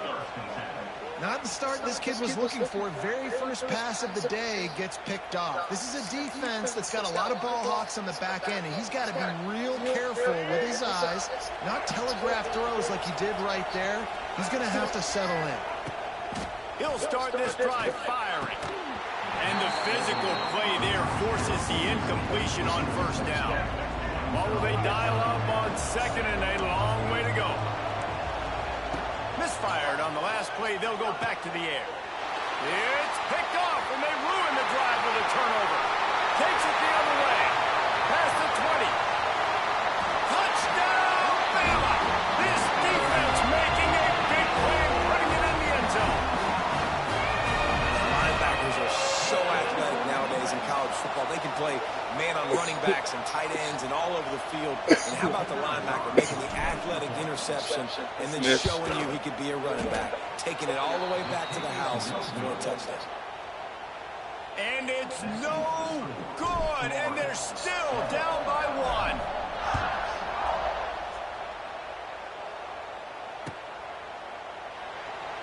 Not the start this kid was looking for. Very first pass of the day gets picked off. This is a defense that's got a lot of ball hawks on the back end, and he's got to be real careful with his eyes, not telegraph throws like he did right there. He's going to have to settle in. He'll start this drive firing. And the physical play there forces the incompletion on first down. What will they dial up on 2nd and a long way to go? Misfired on the last play. They'll go back to the air. It's picked off, and they ruin the drive with a turnover. Takes it the other way. Past the 20. Touchdown, Bama! This defense making a big play, putting it in the end zone. Linebackers are so athletic nowadays in college football. They can play man on running backs and tight ends and all over the field. And how about the linebacker making the athletic interception and then showing you he could be a running back, taking it all the way back to the house for a touchdown. And it's no good, and they're still down by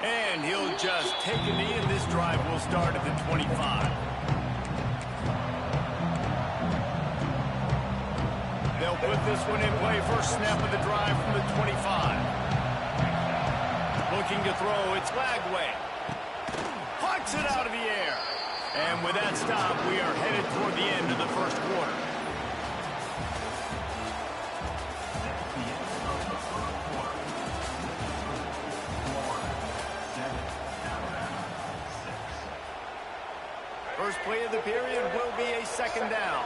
1. And he'll just take a knee, and this drive will start at the 25. They'll put this one in play. First snap of the drive from the 25. Looking to throw, it's Lagway. Hucks it out of the air. And with that stop, we are headed toward the end of the first quarter. First play of the period will be a second down.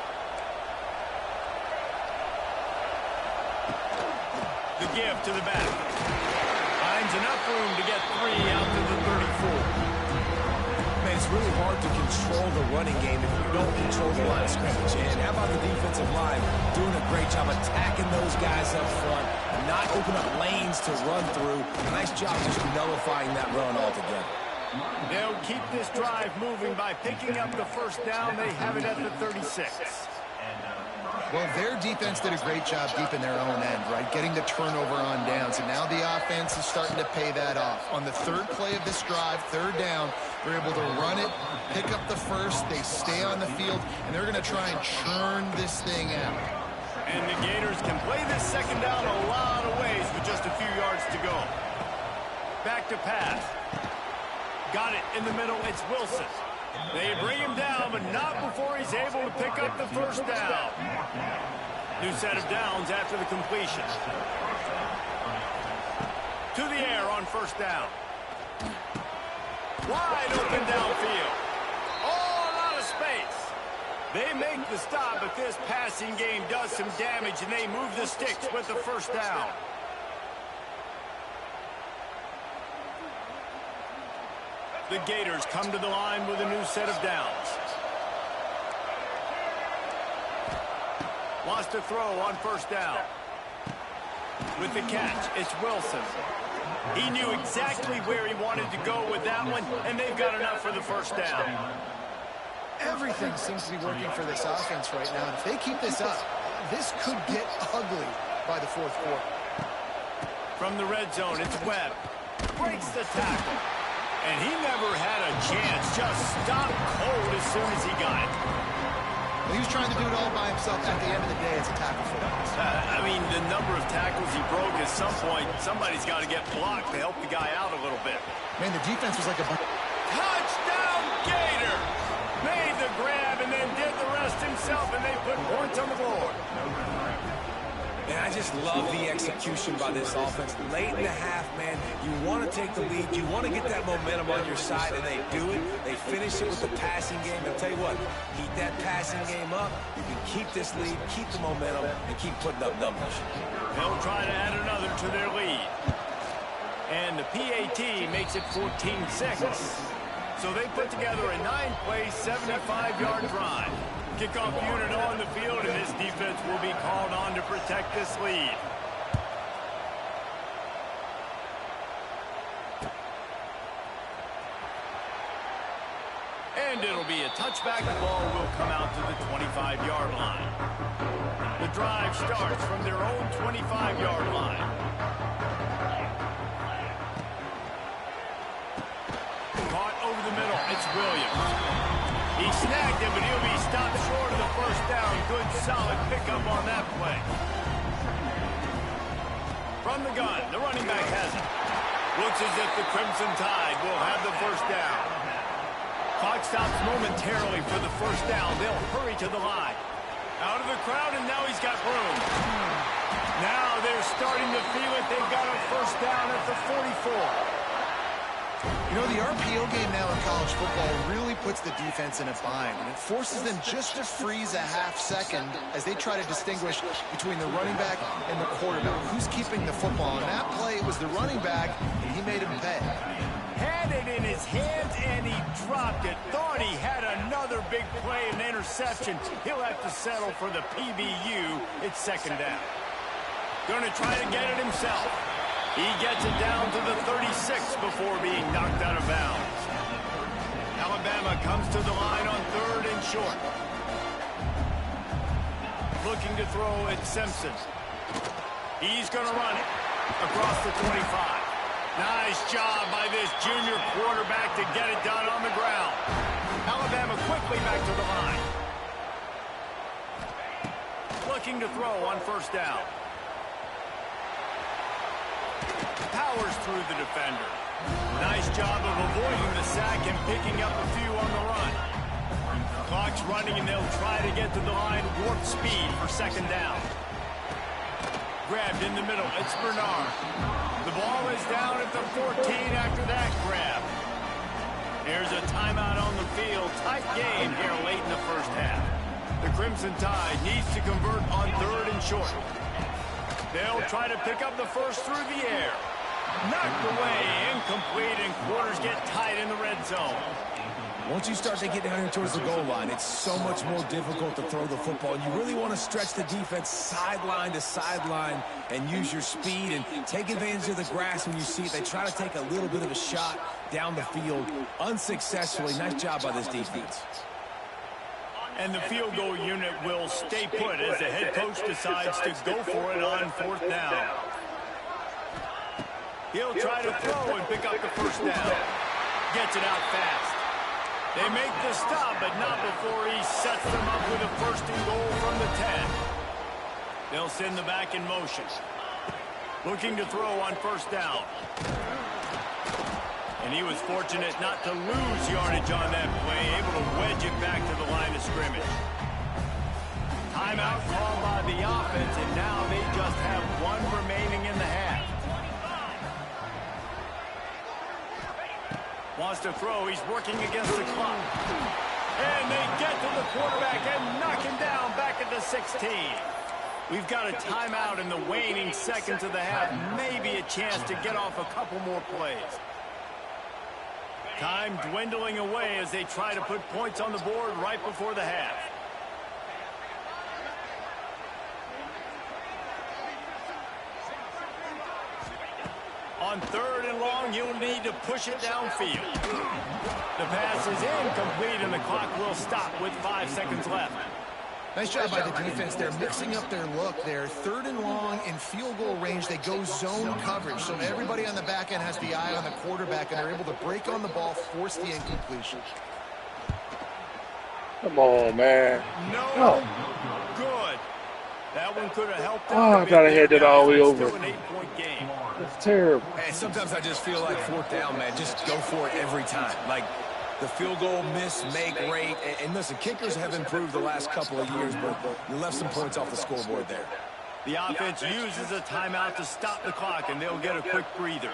The give to the back. Finds enough room to get 3 out to the 34. Man, it's really hard to control the running game if you don't control the line of scrimmage. And how about the defensive line doing a great job attacking those guys up front, not open up lanes to run through. Nice job just nullifying that run altogether. They'll keep this drive moving by picking up the first down. They have it at the 36. Well, their defense did a great job deep in their own end, right? Getting the turnover on downs, and now the offense is starting to pay that off. On the third play of this drive, third down, they're able to run it, pick up the first, they stay on the field, and they're going to try and churn this thing out. And the Gators can play this second down a lot of ways with just a few yards to go. Back to pass. Got it in the middle. It's Wilson. They bring him down, but not before he's able to pick up the first down. New set of downs after the completion. To the air on first down. Wide open downfield. Oh, a lot of space. They make the stop, but this passing game does some damage, and they move the sticks with the first down. The Gators come to the line with a new set of downs. Wants to throw on first down. With the catch, it's Wilson. He knew exactly where he wanted to go with that one, and they've got enough for the first down. Everything seems to be working for this offense right now. And if they keep this up, this could get ugly by the fourth quarter. From the red zone, it's Webb. Breaks the tackle. And he never had a chance. Just stopped cold as soon as he got it. Well, he was trying to do it all by himself. At the end of the day, it's a tackle for us. I mean, the number of tackles he broke, at some point, somebody's got to get blocked to help the guy out a little bit. Man, the defense was like a... Touchdown, Gator! Made the grab and then did the rest himself, and they put points on the board. And I just love the execution by this offense. Late in the half, man, you want to take the lead. You want to get that momentum on your side, and they do it. They finish it with the passing game. I'll tell you what, keep that passing game up. You can keep this lead, keep the momentum, and keep putting up numbers. They'll try to add another to their lead. And the PAT makes it 14-6. So they put together a 9-play, 75-yard drive. Kickoff unit on the field, and this defense will be called on to protect this lead. And it'll be a touchback. The ball will come out to the 25-yard line. The drive starts from their own 25-yard line. Caught over the middle. It's Williams. He snagged him, but he'll be stopped short of the first down. Good, solid pickup on that play. From the gun, the running back has it. Looks as if the Crimson Tide will have the first down. Clock stops momentarily for the first down. They'll hurry to the line. Out of the crowd, and now he's got room. Now they're starting to feel it. They've got a first down at the 44. You know, the RPO game now in college football really puts the defense in a bind, and it forces them just to freeze a half second as they try to distinguish between the running back and the quarterback. Who's keeping the football? On that play, it was the running back, and he made him pay. Had it in his hands, and he dropped it. Thought he had another big play, an interception. He'll have to settle for the PBU. It's second down. Going to try to get it himself. He gets it down to the 36 before being knocked out of bounds. Alabama comes to the line on third and short. Looking to throw at Simpson. He's going to run it across the 25. Nice job by this junior quarterback to get it done on the ground. Alabama quickly back to the line. Looking to throw on first down. Powers through the defender. Nice job of avoiding the sack and picking up a few on the run. Clock's running, and they'll try to get to the line warp speed for second down. Grabbed in the middle. It's Bernard. The ball is down at the 14 after that grab. Here's a timeout on the field. Tight game here late in the first half. The Crimson Tide needs to convert on third and short. They'll try to pick up the first through the air. Knocked away, incomplete, and quarters get tight in the red zone. Once you start to get down here towards the goal line, it's so much more difficult to throw the football. And you really want to stretch the defense sideline to sideline and use your speed and take advantage of the grass when you see it. They try to take a little bit of a shot down the field unsuccessfully. Nice job by this defense. And the field goal unit will stay put as the head coach decides to go for it on fourth down. He'll try to throw and pick up the first down. Gets it out fast. They make the stop, but not before he sets them up with a first and goal from the 10. They'll send the back in motion. Looking to throw on first down. And he was fortunate not to lose yardage on that play, able to wedge it back to the line of scrimmage. Timeout called by the offense, and now they just have one remaining in the half. Wants to throw. He's working against the clock. And they get to the quarterback and knock him down back at the 16. We've got a timeout in the waning seconds of the half. Maybe a chance to get off a couple more plays. Time dwindling away as they try to put points on the board right before the half. On third and long, you'll need to push it downfield. The pass is incomplete, and the clock will stop with 5 seconds left. Nice job by the defense. They're mixing up their look there. Third and long in field goal range. They go zone coverage. So everybody on the back end has the eye on the quarterback, and they're able to break on the ball, force the incompletion. Come on, man. No good. That one could have helped. I thought I had that all the way over. Still an 8-point game. That's terrible. And sometimes I just feel like fourth down, man, just go for it every time. Like the field goal miss, make rate. And listen, kickers have improved the last couple of years, but you left some points off the scoreboard there. The offense uses a timeout to stop the clock, and they'll get a quick breather.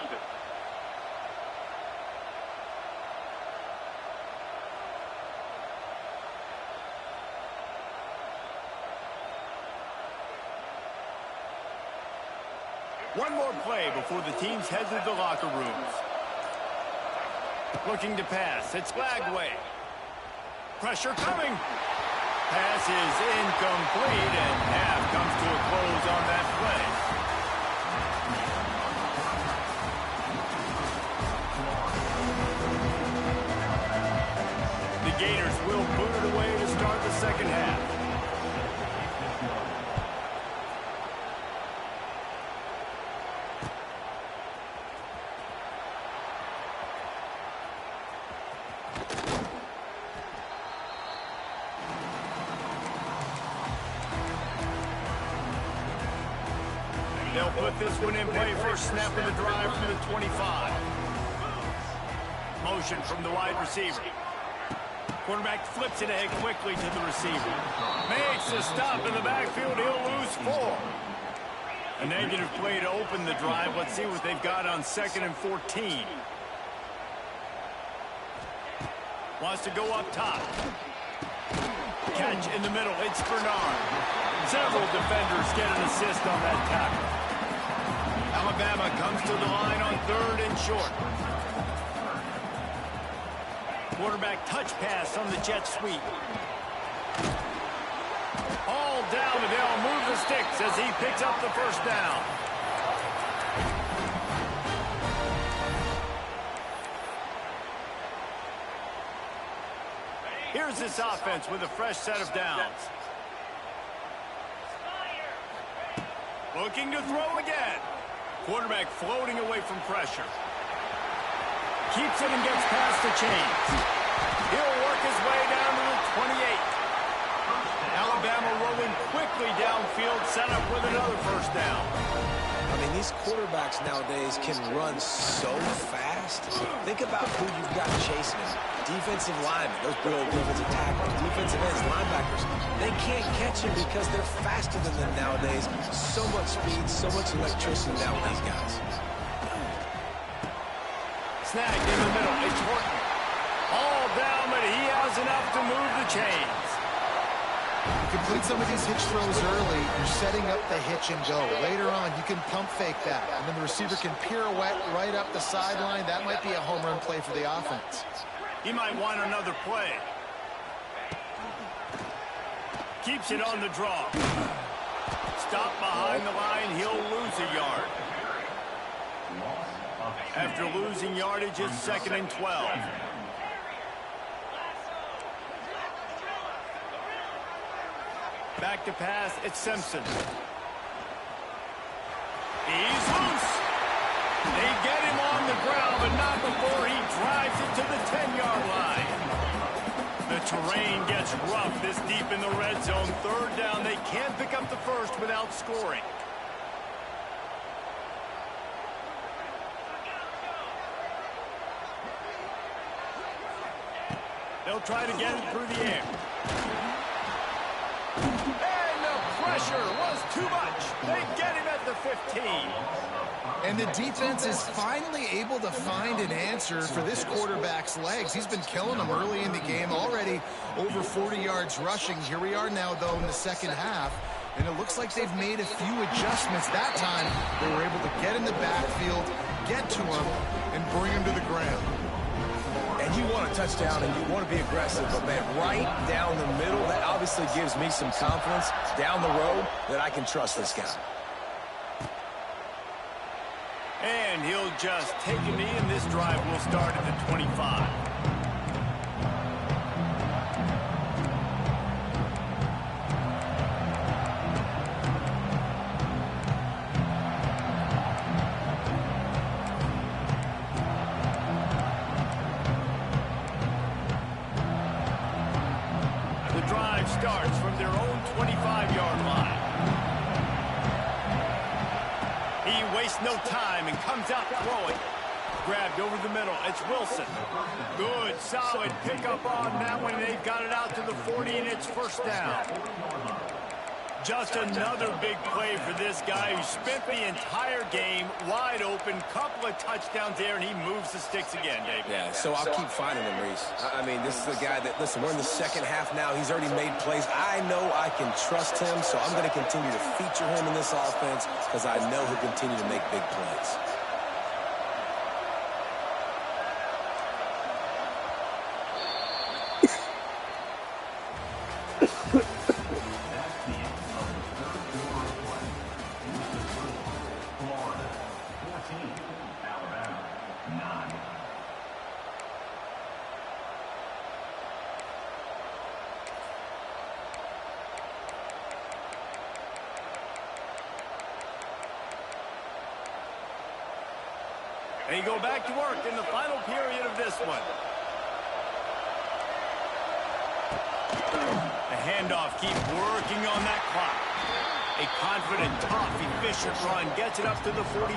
One more play before the teams head to the locker rooms. Looking to pass. It's Lagway. Pressure coming. Pass is incomplete, and half comes to a close on that play. The Gators will put it away to start the second half. They'll put this one in play. First snap of the drive from the 25. Motion from the wide receiver. Quarterback flips it ahead quickly to the receiver. Makes a stop in the backfield. He'll lose 4. A negative play to open the drive. Let's see what they've got on 2nd and 14. Wants to go up top. Catch in the middle. It's Bernard. Several defenders get an assist on that tackle. Alabama comes to the line on 3rd and short. Quarterback touch pass on the jet sweep. All down, and they'll move the sticks as he picks up the first down. Here's this offense with a fresh set of downs. Looking to throw again. Quarterback floating away from pressure. Keeps it and gets past the chains. He'll work his way down to the 28. Alabama rolling quickly downfield, set up with another first down. I mean, these quarterbacks nowadays can run so fast. Think about who you've got chasing them. Defensive linemen, those big old defensive tackles, defensive ends, linebackers. They can't catch him because they're faster than them nowadays. So much speed, so much electricity now with these guys. Snagged in the middle. It's Horton. All down, but he has enough to move the chains. Complete some of these hitch throws early. You're setting up the hitch and go. Later on, you can pump fake that. And then the receiver can pirouette right up the sideline. That might be a home run play for the offense. He might want another play. Keeps it on the draw. Stop behind the line. He'll lose a yard. After losing yardage, it's 2nd and 12. Back to pass, it's Simpson. He's loose. They get him on the ground, but not before he drives it to the 10-yard line. The terrain gets rough this deep in the red zone. 3rd down, they can't pick up the first without scoring. They'll try to get it through the air. And the pressure was too much. They get him at the 15. And the defense is finally able to find an answer for this quarterback's legs. He's been killing them early in the game, already over 40 yards rushing. Here we are now, though, in the second half. And it looks like they've made a few adjustments. That time, they were able to get in the backfield, get to him, and bring him to the ground. And you want a touchdown and you want to be aggressive, but man, right down the middle, that obviously gives me some confidence down the road that I can trust this guy. And he'll just take a knee, and this drive will start at the 25. Starts from their own 25-yard line. He wastes no time and comes out throwing. Grabbed over the middle. It's Wilson. Good, solid pickup on that one. They've got it out to the 40, and it's first down. Just another big play for this guy who spent the entire game wide open. Couple of touchdowns there, and he moves the sticks again, David. Yeah, so I'll keep finding him, Reese. I mean, this is the guy that, listen, we're in the second half now. He's already made plays. I know I can trust him, so I'm going to continue to feature him in this offense because I know he'll continue to make big plays. And you go back to work in the final period of this one. The handoff keeps working on that clock. A confident, tough, efficient run gets it up to the 44.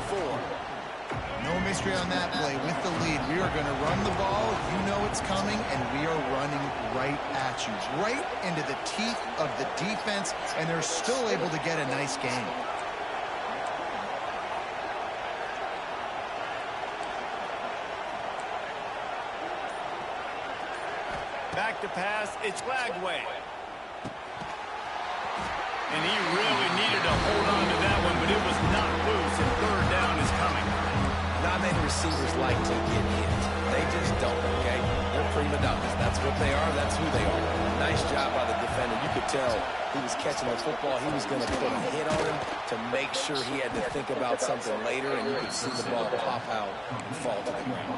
No mystery on that play. With the lead, we are going to run the ball. You know it's coming, and we are running right at you. Right into the teeth of the defense, and they're still able to get a nice game. Back to pass, it's Lagway. And he really needed to hold on to that one, but it was not loose, and 3rd down is coming. Not many receivers like to get hit. They just don't, okay? They're prima donnas. That's what they are. That's who they are. Nice job by the defender. You could tell he was catching the football. He was going to put a hit on him to make sure he had to think about something later, and you could see the ball pop out and fall to the ground.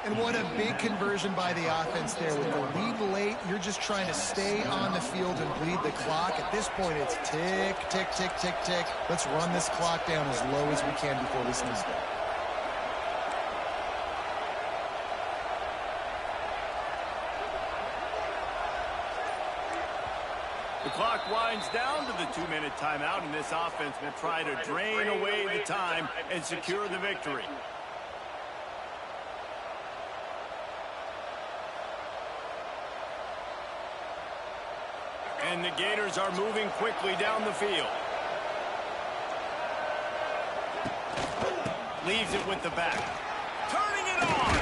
And what a big conversion by the offense there. With the lead late, you're just trying to stay on the field and bleed the clock. At this point, it's tick, tick, tick, tick, tick. Let's run this clock down as low as we can before we snap. The clock winds down to the 2-minute timeout, and this offense will try to drain away the time and secure the victory. And the Gators are moving quickly down the field. Leaves it with the back. Turning it on!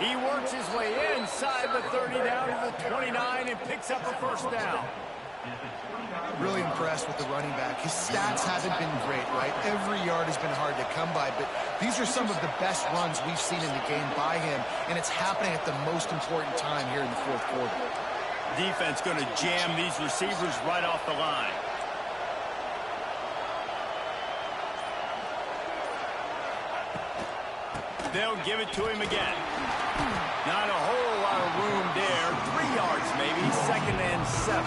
He works his way inside the 30 down to the 29 and picks up a first down. Really impressed with the running back. His stats haven't been great, right? Every yard has been hard to come by, but these are some of the best runs we've seen in the game by him, and it's happening at the most important time here in the fourth quarter. Defense going to jam these receivers right off the line. They'll give it to him again. Not a whole lot of room there. 3 yards maybe. 2nd and 7.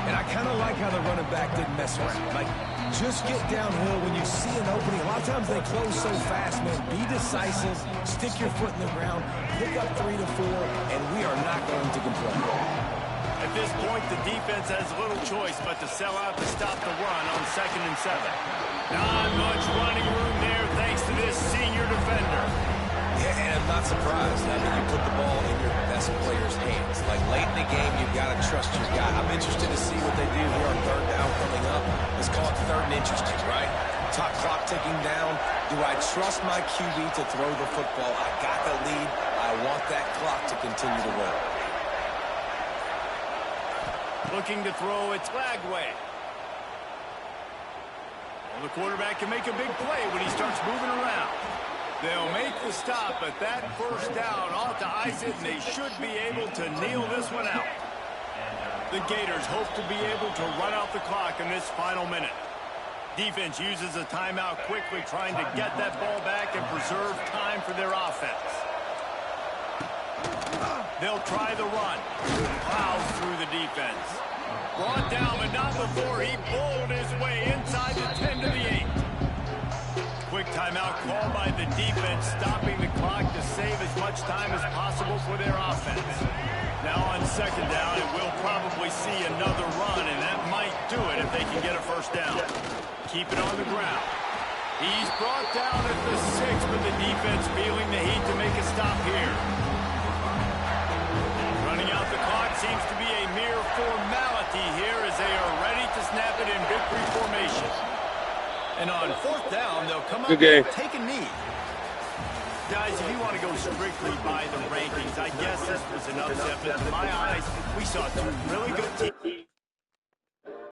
And I kind of like how the running back didn't mess around. Like, just get downhill when you see an opening. A lot of times they close so fast, man. Be decisive. Stick your foot in the ground. Pick up 3 to 4, and we are not going to complain. At this point, the defense has little choice but to sell out to stop the run on 2nd and 7. Not much running room there thanks to this senior defender. Yeah, and I'm not surprised. I mean, you put the ball in your best player's hands. Like, late in the game, you've got to trust your guy. I'm interested to see what they do here on 3rd down coming up. Let's call it 3rd and interesting, right? Top clock ticking down. Do I trust my QB to throw the football? I got the lead. I want that clock to continue to roll. Looking to throw, it's Lagway. Well, the quarterback can make a big play when he starts moving around. They'll make the stop, but that first down ought to ice it, and they should be able to kneel this one out. The Gators hope to be able to run out the clock in this final minute. Defense uses a timeout quickly, trying to get that ball back and preserve time for their offense. They'll try the run. Plows through the defense. Brought down, but not before he bowled his way inside the 10 to the 8. Quick timeout called by the defense, stopping the clock to save as much time as possible for their offense. Now on 2nd down, and we'll probably see another run, and that might do it if they can get a first down. Keep it on the ground. He's brought down at the 6, but the defense feeling the heat to make a stop here. Running out the clock seems to be a mere formality here as they are ready to snap it in victory formation. And on 4th down, they'll come up and take a knee. Guys, if you want to go strictly by the rankings, I guess this was an upset, but in my eyes, we saw 2 really good teams.